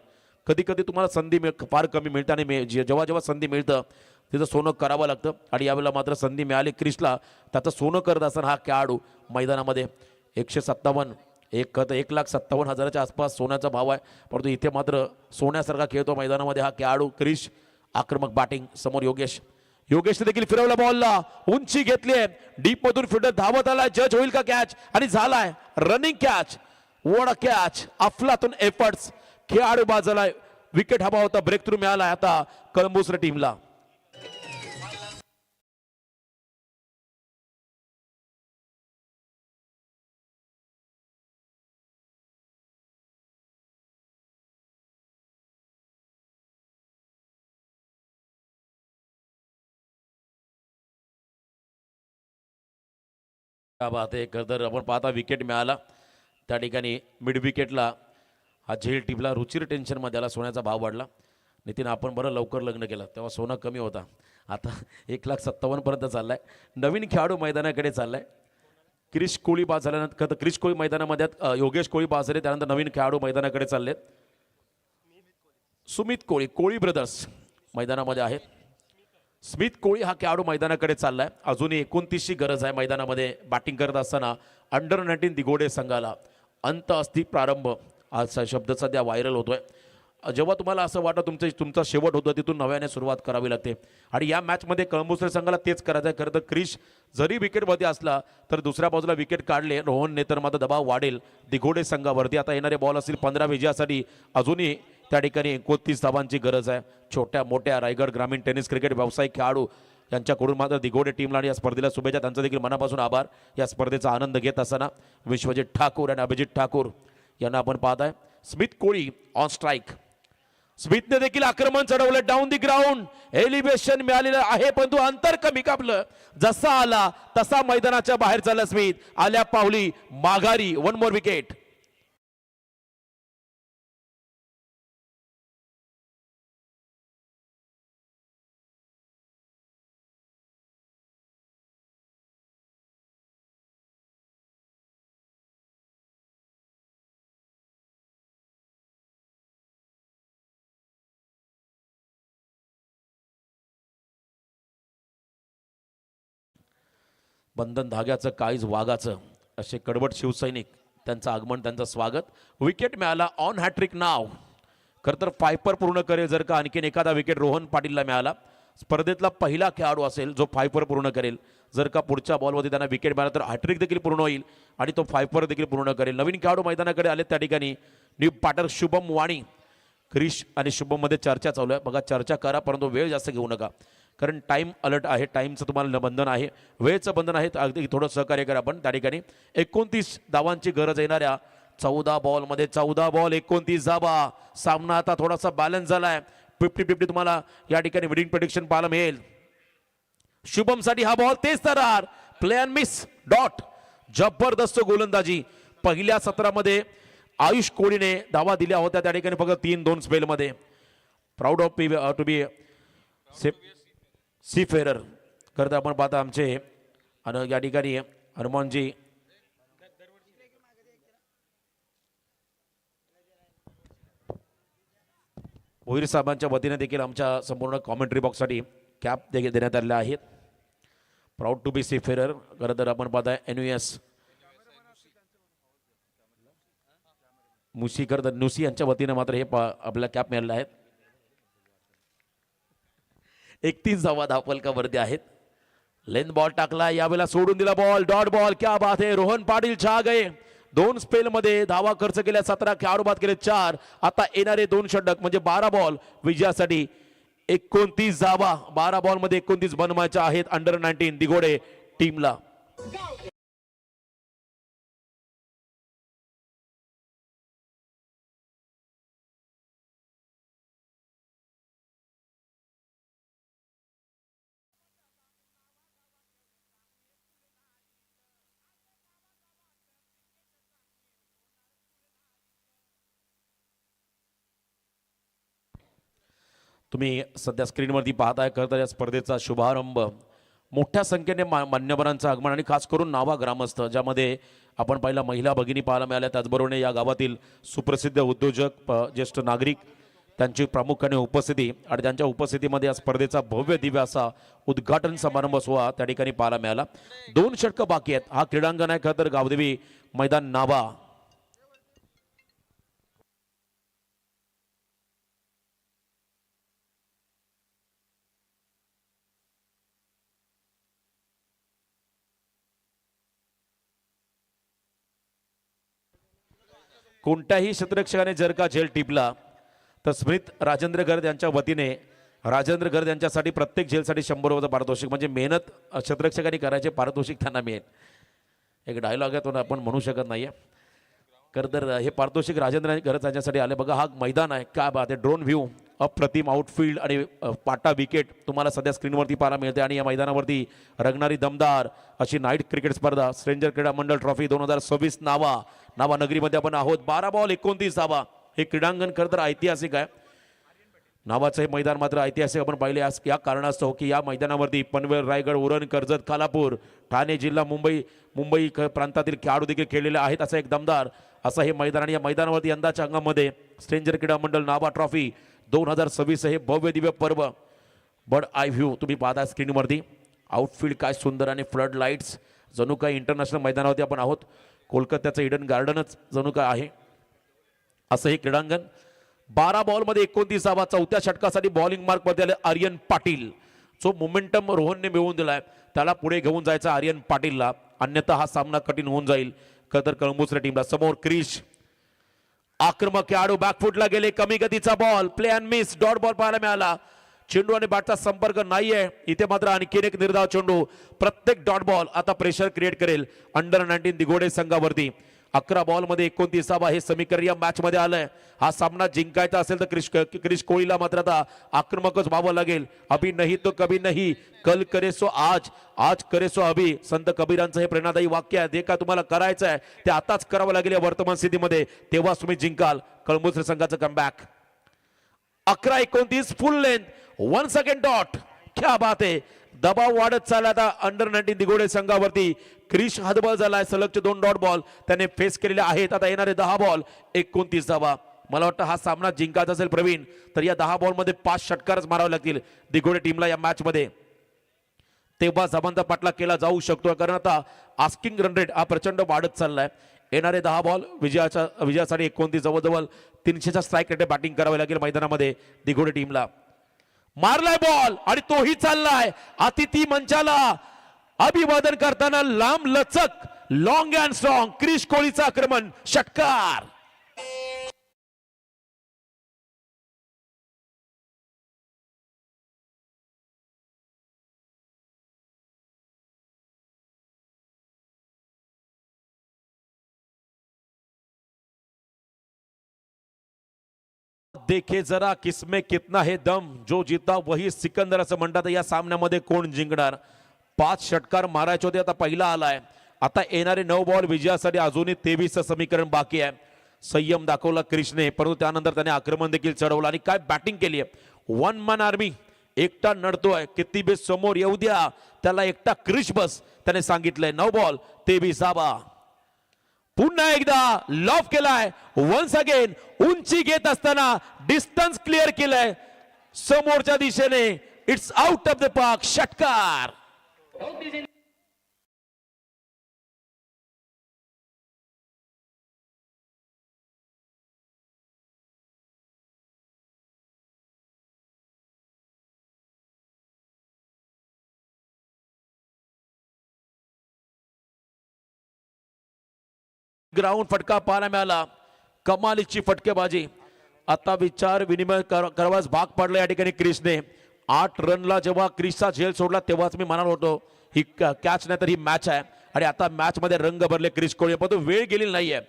कधी कधी तुम्हाला संधी फार कमी मिळते आणि जेव्हा जेव्हा संधी मिळतं तिथं सोनं करावं लागतं, आणि यावेळेला मात्र संधी मिळाली क्रिशला. त्याचं सोनं करत असताना हा खेळाडू मैदानामध्ये 157 1,57,000च्या आसपास सोन्याचा भाव आहे, परंतु इथे मात्र सोन्यासारखा खेळतो मैदानामध्ये हा खेळाडू क्रिश. आक्रमक बॅटिंग. समोर योगेशने देखील फिरवला बॉलला, उंची घेतली आहे, डीप मधून फिल्डर धावत आलाय. जज होईल का कॅच, आणि झालाय running catch. What a catch. अफलातून एफर्ट्स. खेळाडू बाजूला, विकेट हवा होता, ब्रेक थ्रू मिळाला आता कळंबुचरे टीमला. क्या बात आहे. तर आपण पाहता विकेट मिळाला त्या ठिकाणी. मिड विकेटला हा झेल टिपला. रुचिर टेन्शनमध्ये आला, सोन्याचा भाव वाढला. नितीन आपण बरं लवकर लग्न केलं तेव्हा सोनं कमी होता, आता 1,57,000 पर्यंत चाललाय. नवीन खेळाडू मैदानाकडे चाललाय. क्रिश कोहली बाद झाल्यानंतर क्रिश कोहली मैदानामध्ये, योगेश कोहली बाद झाले, त्यानंतर नवीन खेळाडू मैदानाकडे चाललेत. सुमित कोळी ब्रदर्स मैदानामध्ये आहेत. स्मिथ कोळी हा खेळाडू मैदानाकडे चाललाय. अजूनही 29ची गरज आहे मैदानामध्ये बॅटिंग करत असताना. अंडर-19 दिघोडे संघाला अंत असती प्रारंभ, आज शब्द सध्या व्हायरल होतोय. जेव्हा तुम्हाला असं वाटतं तुमचा शेवट होतं तिथून नव्याने सुरुवात करावी लागते आणि या मॅचमध्ये कळंबुसरे संघाला तेच करायचं आहे. खरं तर क्रिश जरी विकेटवरती असला तर दुसऱ्या बाजूला विकेट काढले रोहनने तर मात्र दबाव वाढेल दिघोडे संघावरती. आता येणारे बॉल असतील 15 विजयासाठी अजूनही त्या ठिकाणी 29 धावांची गरज आहे. छोट्या मोठ्या रायगड ग्रामीण टेनिस क्रिकेट व्यावसायिक खेळाडू यांच्याकडून मात्र दिघोडे टीमला आणि या स्पर्धेला शुभेच्छा. त्यांचा देखील मनापासून आभार. या स्पर्धेचा आनंद घेत असताना विश्वजित ठाकूर आणि अभिजित ठाकूर यांना आपण पाहत आहे. Smith Koli on strike. स्मिथने देखील आक्रमण चढवलं डाऊन दी ग्राउंड. एलिव्हेशन मिळालेलं आहे परंतु अंतर कमी कापलं. जसा आला तसा मैदानाच्या बाहेर चालला स्मिथ. आल्या पावली माघारी. 1 मोर विकेट. बंधन धाग्याचं काळीज वाघाचं असे कडवट शिवसैनिक त्यांचं आगमन त्यांचं स्वागत. विकेट मिळाला ऑन हॅट्रिक नाव. खरं तर फायपर पूर्ण करेल जर का आणखीन एखादा विकेट रोहन पाटीलला मिळाला. स्पर्धेतला पहिला खेळाडू असेल जो फायपर पूर्ण करेल. जर का पुढच्या बॉलवरती त्यांना विकेट मिळाला तर हॅट्रिक देखील पूर्ण होईल आणि तो फायपर देखील पूर्ण करेल. नवीन खेळाडू मैदानाकडे आले त्या ठिकाणी न्यू पाटर शुभम वाणी. क्रिश आणि शुभममध्ये चर्चा चालू आहे. बघा चर्चा करा परंतु वेळ जास्त घेऊ नका कारण टाइम अलर्ट आहे. टाईमचं तुम्हाला बंधन आहे. वेळेचं बंधन आहे. अगदी थोडं सहकार्य करा. आपण त्या ठिकाणी 29 धावांची गरज येणाऱ्या 14 बॉलमध्ये 14 बॉल 29 धावा. सामना आता थोडासा बॅलन्स झालाय. 50-50 तुम्हाला या ठिकाणी विनिंग प्रेडिक्शन पाहायला मिळेल. शुभमसाठी हा बॉल तेच तरार. Play and miss dot. जबरदस्त गोलंदाजी. पहिल्या सत्रामध्ये आयुष कोळीने धावा दिल्या होत्या त्या ठिकाणी फक्त 3-2 स्पेलमध्ये. Proud of to be C फेरर करता आपण पाहता आमचे या ठिकाणी हनुमानजी भोईर साहेबांच्या वतीने देखील आमच्या संपूर्ण कॉमेंट्री बॉक्ससाठी कॅप देखील देण्यात आलेल्या आहेत. Proud to be C Ferrer खरं तर आपण पाहताय NUS मुसी करत नुसी यांच्या वतीने मात्र हे आपल्याला कॅप मिळालेले आहेत. 31 धावा धावफलकावरती आहेत. लेंथ बॉल टाकला यावेळेला सोडून दिला बॉल. Dot ball. क्या बात है. रोहन पाटील छा गए. 2 स्पेलमध्ये धावा खर्च केल्या. 17 खेळाडू बाद केले 4. आता येणारे 2 षटक म्हणजे 12 बॉल विजयासाठी 29 धावा. 12 बॉलमध्ये 29 बनवायच्या आहेत अंडर 19 दिघोडे टीमला. तुम्ही सध्या स्क्रीनवरती पाहताय. खरं तर या स्पर्धेचा शुभारंभ मोठ्या संख्येने मान्यवरांचं आगमन आणि खास करून नावा ग्रामस्थ ज्यामध्ये आपण पहिला महिला भगिनी पाहायला मिळाल्या. त्याचबरोबर या गावातील सुप्रसिद्ध उद्योजक ज्येष्ठ नागरिक त्यांची प्रामुख्याने उपस्थिती आणि त्यांच्या उपस्थितीमध्ये या स्पर्धेचा भव्य दिव्य असा उद्घाटन समारंभ सोहळा त्या ठिकाणी पाहायला मिळाला. 2 षटकं बाकी आहेत. हा क्रीडांगण आहे खरं तर गावदेवी मैदान नावा. कोणत्याही क्षेत्ररक्षकाने जर का झेल टिपला तर स्मिथ राजेंद्र गर्द यांच्या वतीने राजेंद्र गर्द यांच्यासाठी प्रत्येक झेलसाठी 100 पारितोषिक म्हणजे मेहनत क्षेत्ररक्षकांनी करायचे पारितोषिक त्यांना मिळेल. एक डायलॉग आहे तो आपण म्हणू शकत नाहीये. खरं तर हे पारितोषिक राजेंद्र गर्द यांच्यासाठी आले. बघा हा मैदान आहे. काय बात आहे. ड्रोन व्ह्यू अप्रतिम आउटफील्ड आणि पाटा विकेट तुम्हाला सध्या स्क्रीनवरती पाहायला मिळते आणि या मैदानावरती रंगणारी दमदार अशी नाईट क्रिकेट स्पर्धा स्ट्रेंजर क्रीडा मंडळ ट्रॉफी 2026 नावा नगरीमध्ये आपण आहोत. 12 बॉल 29 धावा. हे क्रीडांगण खरं तर ऐतिहासिक आहे. नावाचं हे मैदान मात्र ऐतिहासिक आपण पाहिले या कारणास्तव की या मैदानावरती पनवेल रायगड उरण कर्जत खालापूर ठाणे जिल्हा मुंबई प्रांतातील खेळाडू देखील खेळलेले आहेत. असं एक दमदार असं हे मैदान आणि या मैदानावरती यंदाच्या अंगामध्ये स्ट्रेंजर क्रीडा मंडळ नावा ट्रॉफी 2026 हे भव्य दिव्य पर्व. बर्ड आय व्ह्यू तुम्ही पाहता स्क्रीनवरती. आउटफील्ड काय सुंदर आणि फ्लड लाईट्स जणू काय इंटरनॅशनल मैदानावरती आपण आहोत. कोलकात्याचं इडन गार्डनच जणू काय आहे असं हे क्रीडांगण. 12 बॉलमध्ये 29 धावा. चौथ्या षटकासाठी बॉलिंग मार्क मध्ये आले आर्यन पाटील. जो मोमेंटम रोहनने मिळवून दिलाय त्याला पुढे घेऊन जायचा आर्यन पाटीलला, अन्यथा हा सामना कठीण होऊन जाईल खतर कळंबुसरे टीमला. समोर क्रिश आक्रमक खेळाडू बॅकफुटला गेले, कमी गतीचा ball, play and miss, dot ball पाहायला मिळाला. चेंडू आणि बॅटचा संपर्क नाहीये इथे, मात्र आणखीन एक निर्धाव चेंडू. प्रत्येक डॉट बॉल आता प्रेशर क्रिएट करेल अंडर 19 दिघोडे संघावरती. 11 बॉलमध्ये 29 धावा हे समीकरण या मॅच मध्ये आलंय. हा सामना जिंकायचा असेल तर क्रिश कोहलीला मात्र आता आक्रमकच व्हावं लागेल. अभी नहीं तो कभी नहीं, कल करे सो आज, आज करे सो अभी. संत कबीरांचं हे प्रेरणादायी वाक्य आहे. जे काय तुम्हाला करायचं आहे ते आताच करावं लागेल या वर्तमान स्थितीमध्ये, तेव्हाच तुम्ही जिंकाल. कळंबुसरे संघाचं कमबॅक. 11-29 फुल लेंथ, 1 सेकंड डॉट. क्या बात आहे. दबाव वाढत चालला आता अंडर 19 दिघोडे संघावरती. क्रिश हतबल झालाय. सलगचे 2 डॉट बॉल त्याने फेस केलेले आहेत. आता येणारे 10 बॉल 29 धावा. मला वाटतं हा सामना जिंकायचा असेल प्रवीण तर या 10 बॉलमध्ये 5 षटकारच मारावे लागतील दिघोडे टीमला या मॅच मध्ये, तेव्हा जबांचा पाठलाग केला जाऊ शकतो. कारण आता आस्किंग रन रेट हा प्रचंड वाढत चाललाय. येणारे 10 बॉल विजयासाठी 29 जवळजवळ 300च्या स्ट्राईक रेट बॅटिंग करावे लागेल मैदानामध्ये दिघोडे टीमला. मारलाय बॉल आणि तोही चाललाय अतिथी मंचाला अभिवादन करताना. लांब लचक, लॉंग अँड स्ट्रॉंग क्रिश कोहलीचं आक्रमण, षटकार. देखे जरा किसमें कितना है दम, जो जीता वही सिकंदर असं म्हणतात. या सामन्यामध्ये कोण जिंकणार? 5 षटकार मारायचे होते, आता पहिला आलाय. आता येणारे 9 बॉल विजयासाठी अजूनही 23चं समीकरण बाकी आहे. संयम दाखवला क्रिशने, परंतु त्यानंतर त्याने आक्रमण देखील चढवलं आणि काय बॅटिंग केली आहे. 1 मन आर्मी, एकटा नडतोय, किती बेस समोर येऊ द्या त्याला, एकटा क्रिश बस त्याने सांगितलंय. 9 बॉल 23 धावा. पुन्हा एकदा लॉफ केलाय. वन्स अगेन उंची घेत असताना डिस्टन्स क्लिअर केलंय समोरच्या दिशेने. It's out of the park, षटकार. ग्राउंड फटका पाहायला मिळाला. कमालीची फटकेबाजी. आता विचार विनिमय करवास भाग पडला या ठिकाणी क्रिशने. 8 रनला जेव्हा क्रिशचा झेल सोडला तेव्हाच मी म्हणालो होतो ही कॅच नाही तर ही मॅच आहे. आणि आता मॅच मध्ये रंग भरले क्रिश कोहली, पण तो वेळ गेलेली नाहीये.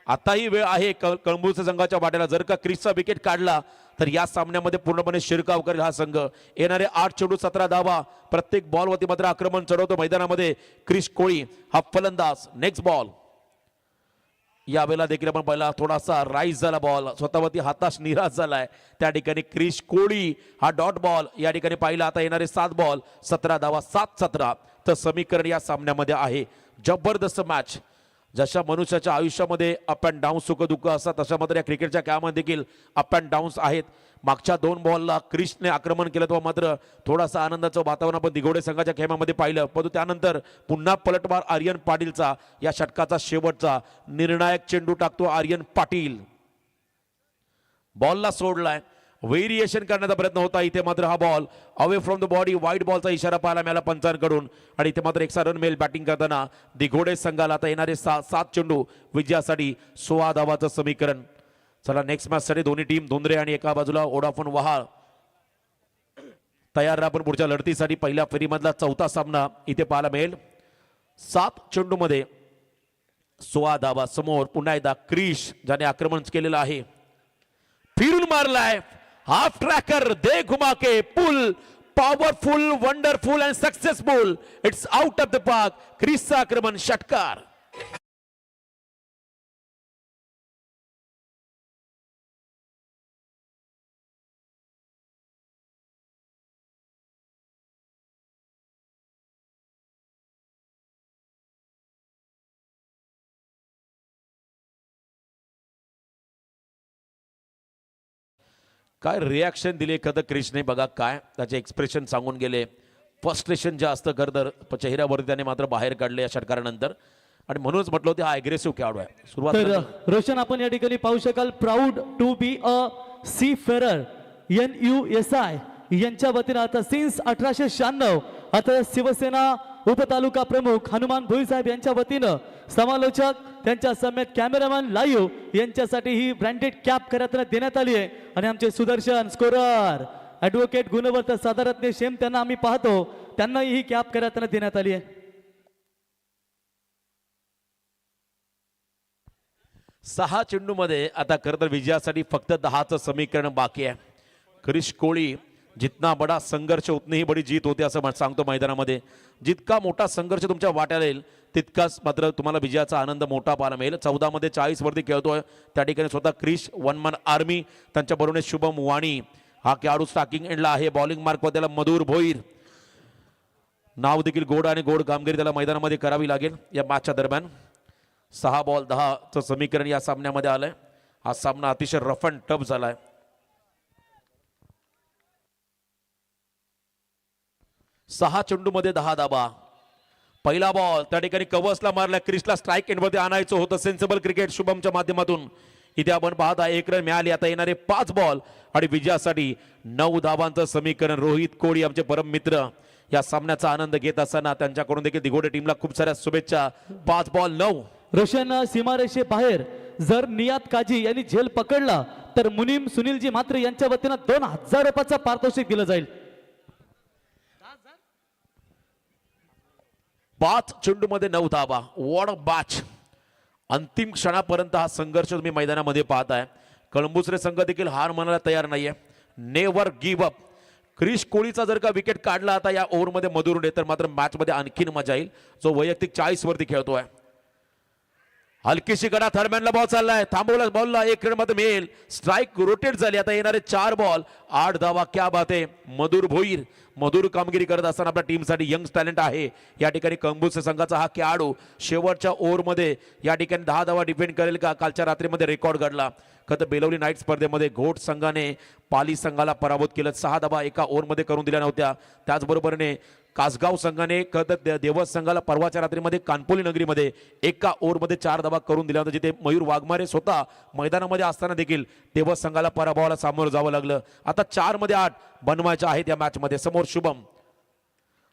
आताही वेळ आहे कळंबुसरे संघाच्या वाट्याला. जर का क्रिशचा विकेट काढला तर या सामन्यामध्ये पूर्णपणे शिरकाव करेल हा संघ. येणारे 8 चेंडू 17 धावा. प्रत्येक बॉलवरती मात्र आक्रमण चढवतो मैदानामध्ये क्रिश कोहली हा फलंदाज. Next ball. यावेळेला देखील आपण पहिला थोडासा राईज झाला बॉल, स्वतःवरती हाताश निराश झालाय त्या ठिकाणी क्रिश कोहली हा डॉट बॉल या ठिकाणी पाहिला. आता येणारे 7 बॉल 17 धावा, 7-17 तर समीकरण या सामन्यामध्ये आहे. जबरदस्त मॅच. जशा मनुष्याच्या आयुष्यामध्ये अप अँड डाऊन सुख दुःख असतात तशा मात्र या क्रिकेटच्या खेळामध्ये देखील अप अँड डाऊन्स आहेत. मागच्या 2 बॉलला क्रिशने आक्रमण केलं तेव्हा मात्र थोडासा आनंदाचं वातावरण आपण दिघोडे संघाच्या खेळामध्ये पाहिलं, परंतु त्यानंतर पुन्हा पलटवार आर्यन पाटीलचा. या षटकाचा शेवटचा निर्णायक चेंडू टाकतो आर्यन पाटील. बॉलला सोडलाय, व्हेरिएशन करण्याचा प्रयत्न होता. इथे मात्र हा ball away from the body, wide बॉलचा इशारा पाहायला मिळाला पंचांकडून. आणि इथे मात्र 1 रन मिळेल बॅटिंग करताना दिघोडे संघाला. आता येणारे 7 चेंडू विजयासाठी 16 धावाचं समीकरण. चला नेक्स्ट मॅच साठी दोन्ही टीम धोंद्रे आणि एका बाजूला ओडाफोन वहाळ तयार. आपण पुढच्या लढतीसाठी पहिल्या फेरीमधला 4था सामना इथे पाहायला मिळेल. 7 चेंडू मध्ये 16 धावा. समोर पुन्हा एकदा क्रिश ज्याने आक्रमण केलेलं आहे. फिरून मारलाय हाफ ट्रॅकर, दे घुमा के pull, powerful, wonderful and successful. It's out of the park. क्रिसचं आक्रमण, षटकार. काय रिॲक्शन दिली एखादं क्रिशने, बघा काय त्याचे एक्सप्रेशन सांगून गेले. फ्रस्ट्रेशन जे असतं खरं तर चेहऱ्यावरती त्याने मात्र बाहेर काढले या षटकारानंतर. आणि म्हणूनच म्हटलं होतं हा अग्रेसिव्ह खेळाडू आहे. सुरुवात तर रोशन आपण या ठिकाणी पाहू शकाल, proud to be a seafarer NUSI यांच्या वतीनं आता सिन्स 1896 आता शिवसेना उपतालुका प्रमुख हनुमान भोई साहेब यांच्या वतीनं समालोचक त्यांच्या समेत कॅमेरामॅन लाईव्ह यांच्यासाठी ही ब्रँडेड कॅप करण्यात देण्यात आली आहे आणि आमचे सुदर्शन स्कोरर ॲडव्होकेट गुणवंत साधारत्ने शेम त्यांना आम्ही पाहतो त्यांनाही ही कॅप करण्यात देण्यात आली आहे. 6 चेंडूमध्ये आता खरं तर विजयासाठी फक्त 10चं समीकरण बाकी आहे. क्रिश कोळी जितना बडा संघर्ष उतनी ही बडी जीत होते असं सांगतो मैदानामध्ये. जितका मोठा संघर्ष तुमच्या वाट्याला येईल तितकाच मात्र तुम्हाला विजयाचा आनंद मोठा पाहायला मिळेल. 14 मध्ये 40 वरती खेळतोय त्या ठिकाणी स्वतः क्रिश वन मन आर्मी त्यांच्या बरोबर शुभम वाणी हा खेळाडू स्टार्टिंग एंडला आहे. बॉलिंग मार्क वर त्याला मधुर भोईर नाव देखील गोड आणि गोड कामगिरी त्याला मैदानामध्ये करावी लागेल या मॅचच्या दरम्यान. 6 बॉल 10चं समीकरण या सामन्यामध्ये आलंय. हा सामना अतिशय रफ अँड टफ झालाय. 6 चेंडूमध्ये 10 धाबा. पहिला बॉल त्या ठिकाणी कवसला मारला. क्रिसला स्ट्राईक एंडमध्ये आणायचं होतं. सेन्सिबल क्रिकेट शुभमच्या माध्यमातून इथे आपण पाहता 1 रन मिळाली. आता येणारे 5 बॉल आणि विजयासाठी 9 धाबांचं समीकरण. रोहित कोळी आमचे परम मित्र या सामन्याचा आनंद घेत असताना त्यांच्याकडून देखील दिघोडे टीमला खूप साऱ्या शुभेच्छा. 5 बॉल 9. रोशन सीमारेषे बाहेर जर नियात काजी यांनी झेल पकडला तर मुनीम सुनीलजी मात्र यांच्या वतीनं 2000 रुपयाचं पारितोषिक दिलं जाईल. 5 चेंडूमध्ये 9 धाबा. What a batch. अंतिम क्षणापर्यंत हा संघर्ष तुम्ही मैदानामध्ये पाहताय. कळंबुसरे संघ देखील हार मानायला तयार नाहीये. Never give up. क्रिश कोळीचा जर का विकेट काढला आता या ओव्हरमध्ये मधुरने तर मात्र मॅच मध्ये आणखीन मजा येईल. जो वैयक्तिक 40 वरती खेळतोय. हलकीशी गडा थर्डमॅनला बॉल चाललाय. थांबवला बॉलला 1 रन मध्ये मिळेल. स्ट्राईक रोटेट झाली. आता येणारे 4 बॉल 8 धावा. क्या बात आहे. मधुर भोईर मधुर कामगिरी करत असताना आपल्या टीमसाठी यंग टॅलेंट आहे या ठिकाणी. कंबुसे संघाचा हा खेळाडू शेवटच्या ओव्हरमध्ये या ठिकाणी 10 धावा डिफेंड करेल का. कालच्या रात्रीमध्ये रेकॉर्ड घडला. खरं बेलवली नाईट स्पर्धेमध्ये घोट संघाने पाली संघाला पराभूत केलं. 6 धावा एका ओव्हरमध्ये करून दिल्या नव्हत्या. त्याचबरोबरने कासगाव संघाने देवस संघाला परवाच्या रात्रीमध्ये कानपोली नगरीमध्ये एका ओव्हरमध्ये 4 धावा करून दिल्या होत्या. जिथे मयूर वाघमारे स्वतः मैदानामध्ये असताना देखील देवस संघाला पराभवाला सामोरं जावं लागलं. आता 4 मध्ये 8 बनवायचे आहेत या मॅच मध्ये. समोर शुभम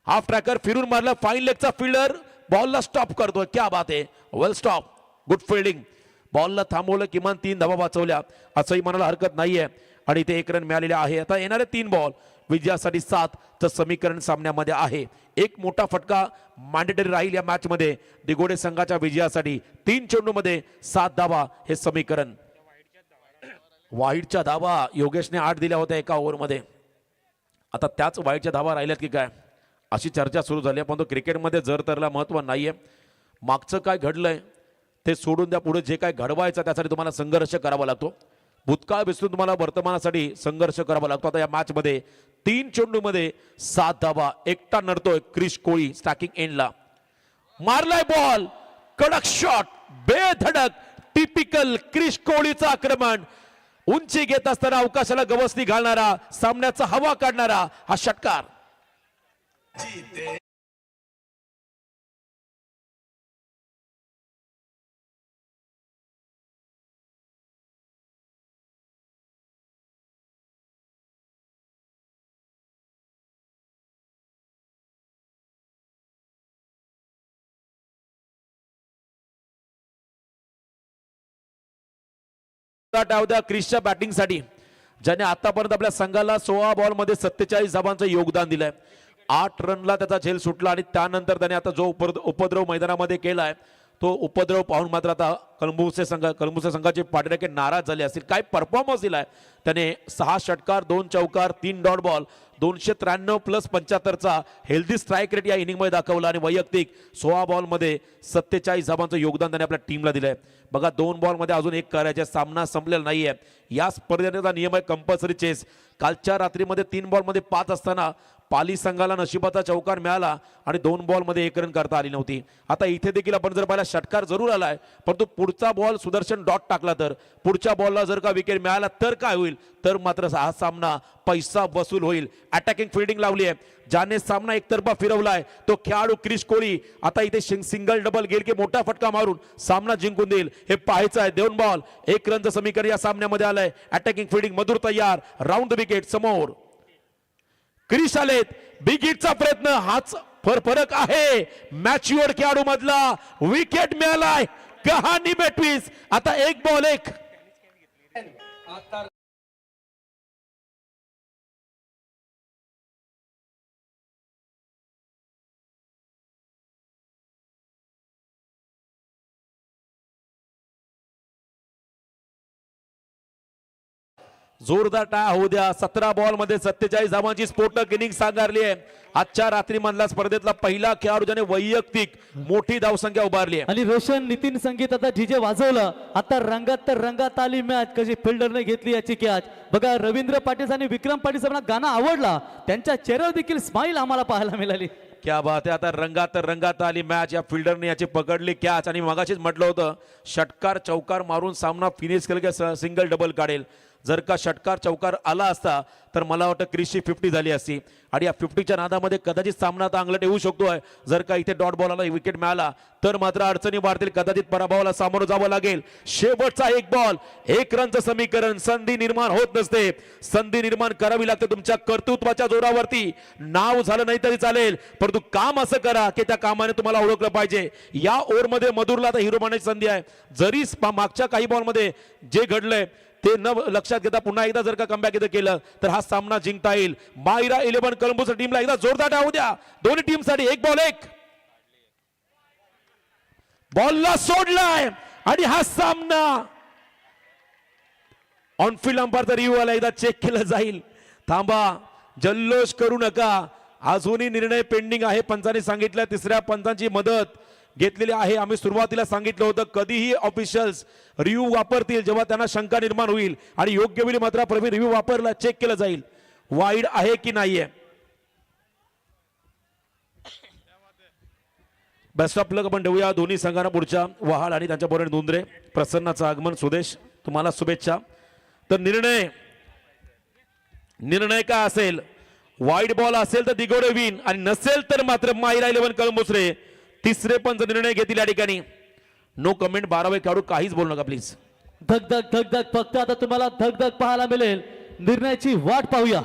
हाफ ट्रॅकर फिरून मारलं. फाईन लेगचा फिल्डर बॉलला स्टॉप करतोय. क्या बात आहे. Well stop. Good fielding. बॉलला थांबवलं. किमान 3 धावा वाचवल्या असंही म्हणायला हरकत नाहीये. आणि इथे 1 रन मिळालेले आहे. आता येणारे 3 बॉल विजयासाठी 7चं समीकरण सामन्यामध्ये आहे. एक मोठा फटका मॅन्डेटरी राहील या मॅच मध्ये दिघोडे संघाच्या विजयासाठी. 3 चेंडूमध्ये 7 धावा हे समीकरण. वाईडच्या धावा योगेशने 8 दिल्या होत्या एका ओव्हरमध्ये. आता त्याच वाईडच्या धावा राहिल्यात की काय अशी चर्चा सुरू झाली आहे. पण तो क्रिकेटमध्ये जर तरला महत्व नाहीये. मागचं काय घडलंय ते सोडून द्या. पुढे जे काय घडवायचं त्यासाठी तुम्हाला संघर्ष करावा लागतो. भूतकाळ विसरून तुम्हाला वर्तमानासाठी संघर्ष करावा लागतो. आता या मॅच मध्ये 3 चेंडूमध्ये 7 धावा. एकटा नडतोय क्रिश कोळी. स्टॅकिंग एंडला मारलाय बॉल. कडक शॉट बेधडक. टिपिकल क्रिश कोळीचं आक्रमण. उंची घेत असताना अवकाशाला गवसणी घालणारा सामन्याचा हवा काढणारा हा षटकार. डावद्या क्रिसच्या बॅटिंगसाठी ज्याने आतापर्यंत आपल्या संघाला 16 बॉल मध्ये 47 धावांचं योगदान दिलंय. 8 रनला त्याचा झेल सुटला आणि त्यानंतर त्याने आता जो उपद्रव मैदानामध्ये केलाय तो उपद्रव पाहून मात्र आता कळंबुसे संघाचे पाठीराखे नाराज झाले असतील. काय परफॉर्मन्स दिलाय त्याने. 6 षटकार 2 चौकार 3 डॉट बॉल 293 प्लस 75चा हेल्दी स्ट्राईक रेट या इनिंगमध्ये दाखवला. आणि वैयक्तिक 16 बॉलमध्ये 47 धावांचं योगदान त्याने आपल्या टीमला दिलंय. बघा 2 बॉलमध्ये अजून 1 करायचे. सामना संपलेला नाहीये. या स्पर्धेचा नियम आहे कंपल्सरी चेस. कालच्या रात्रीमध्ये 3 बॉलमध्ये 5 असताना पाली संघाला नशिबाचा चौकार मिळाला आणि 2 बॉलमध्ये 1 रन करता आली नव्हती. आता इथे देखील आपण जर पाहिला षटकार जरूर आलाय, परंतु पुढचा बॉल सुदर्शन डॉट टाकला तर, पुढच्या बॉलला जर का विकेट मिळाला तर काय होईल, तर मात्र हा सामना पैसा वसूल होईल. अटॅकिंग फिल्डिंग लावली आहे, ज्याने सामना एकतर्फा फिरवलाय तो खेळाडू क्रिश कोहली आता इथे सिंगल डबल गेल की मोठा फटका मारून सामना जिंकून देईल हे पाहायचं आहे. 2 बॉल 1 रनचं समीकरण या सामन्यामध्ये आलंय. अटॅकिंग फिल्डिंग मधुर तयार, राऊंड द विकेट समोर क्रिश आलेत. बिग हिटचा प्रयत्न, हाच फरक आहे. मॅच्युअर खेळाडू मधला विकेट मिळालाय. कहाणी बेटवीस. आता 1 बॉल 1. जोरदार टाळ्या होऊ द्या. 17 बॉल मध्ये 47 धावांची स्फोटक इनिंग साकारली आहे. आजच्या रात्री मधला स्पर्धेतला पहिला खेळाडू ज्याने वैयक्तिक मोठी धावसंख्या उभारली आहे. आणि रोशन नितीन संगीत आता डीजे वाजवलं. आता रंगात तर रंगात आली मॅच. कशी फिल्डरने घेतली याची कॅच बघा. रवींद्र पाटील आणि विक्रम पाटील यांना गाणं आवडला, त्यांच्या चेहऱ्यावर देखील स्माइल आम्हाला पाहायला मिळाली. क्या बात आहे. आता रंगात आली मॅच. या फिल्डरने याची पकडली कॅच आणि मगाशीच म्हटलं होतं षटकार चौकार मारून सामना फिनिश केलं की सिंगल डबल काढेल. जर का षटकार चौकार आला असता तर मला वाटतं क्रिशची 50 झाली असती आणि या 50च्या नादामध्ये कदाचित सामना आता अंगलट येऊ शकतोय. जर का इथे डॉट बॉलला विकेट मिळाला तर मात्र अडचणी वाढतील, कदाचित पराभवाला सामोरं जावं लागेल. शेवटचा 1 बॉल 1 रनचं समीकरण. संधी निर्माण होत नसते, संधी निर्माण करावी लागते तुमच्या कर्तृत्वाच्या जोरावरती. नाव झालं नाही तरी चालेल, परंतु काम असं करा की त्या कामाने तुम्हाला ओळखलं पाहिजे. या ओव्हरमध्ये मधुरला आता हिरो बनण्याची संधी आहे. जरी मागच्या काही बॉलमध्ये जे घडलंय ते न लक्षात घेता पुन्हा एकदा जर का कमबॅक इथं केलं तर हा सामना जिंकता येईल. मायरा 11 कोलंबोच्या टीमला एकदा जोरदार टाळू द्या. दोन्ही टीमसाठी 1 बॉल 1. बॉलला सोडलाय आणि हा सामना ऑनफिल्ड अंपायरचा रिव्ह्यू आला, एकदा चेक केलं जाईल. थांबा, जल्लोष करू नका, अजूनही निर्णय पेंडिंग आहे. पंचांनी सांगितलं 3ऱ्या पंचांची मदत घेतलेली आहे. आम्ही सुरुवातीला सांगितलं होतं कधीही ऑफिशियल्स रिव्ह्यू वापरतील जेव्हा त्यांना शंका निर्माण होईल आणि योग्य वेळी मात्र प्रवीण रिव्ह्यू वापरला चेक केलं जाईल वाईड आहे की नाहीये. बेस्ट ऑफ लक आपण ठेवूया दोन्ही संघांना पुढच्या. वहाळ आणि त्यांच्या बरोबर धुंद्रे. प्रसन्नाचं आगमन. सुदेश तुम्हाला शुभेच्छा. तर निर्णय काय असेल, वाईड बॉल असेल तर दिगोडे विन आणि नसेल तर मात्र मायरा 11 कळंबुसरे 3रे पंच निर्णय घेतील या ठिकाणी. No comment. 12वे खेळाडू काहीच बोलू नका प्लीज. धक धक धक धक. फक्त आता तुम्हाला धक धक पाहायला मिळेल. निर्णयाची वाट पाहूया.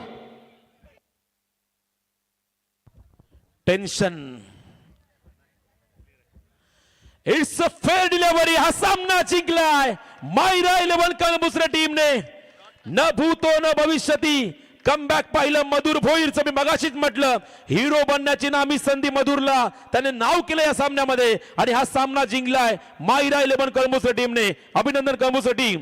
Tension. It's a fair delivery. हा सामना जिंकलाय मायरा 11 कळंबुसरे टीमने. न भूतो न भविष्यती कमबॅक पाहिलं मधुर भोईरचं. मी मगाशीच म्हटलं हिरो बनण्याची नामी संधी मधुरला त्याने नाव केलं या सामन्यामध्ये आणि हा सामना जिंकलाय मायरा 11 कळंबुसरे टीमने. अभिनंदन कळंबुसरे टीम.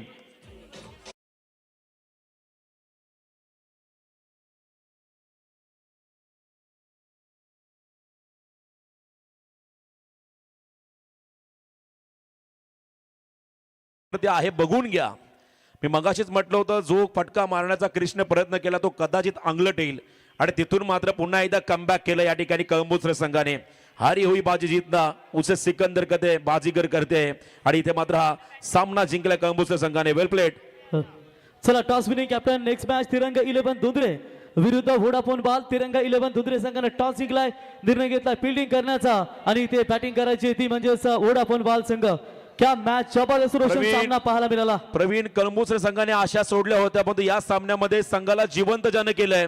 ते आहे बघून घ्या. मी मगाशीच म्हटलं होतं जो फटका मारण्याचा क्रिशने प्रयत्न केला तो कदाचित अंगलट येईल आणि तिथून मात्र पुन्हा एकदा कमबॅक केलं या ठिकाणी कळंबुसरे संघाने. हारी हुई बाजी जीतना उसे सिकंदर कहते बाजीगर करते आणि इथे मात्र हा सामना जिंकला कळंबुसरे संघाने. वेल प्लेड. चला toss winning captain. Next match तिरंगा 11 धुंद्रे विरुद्ध व्होडाफोन बाल. तिरंगा 11 धुंद्रे संघाने टॉस जिंकलाय, निर्णय घेतला फिल्डिंग करण्याचा आणि इथे बॅटिंग करायची ती म्हणजेच व्होडाफोन बाल संघ. क्या मॅच जबरदस्त रोशन सामना पाहायला मिळाला. प्रवीण कळंबुसरे संघाने आशा सोडल्या होत्या, परंतु या सामन्यामध्ये संघाला जिवंत ज्याने केलंय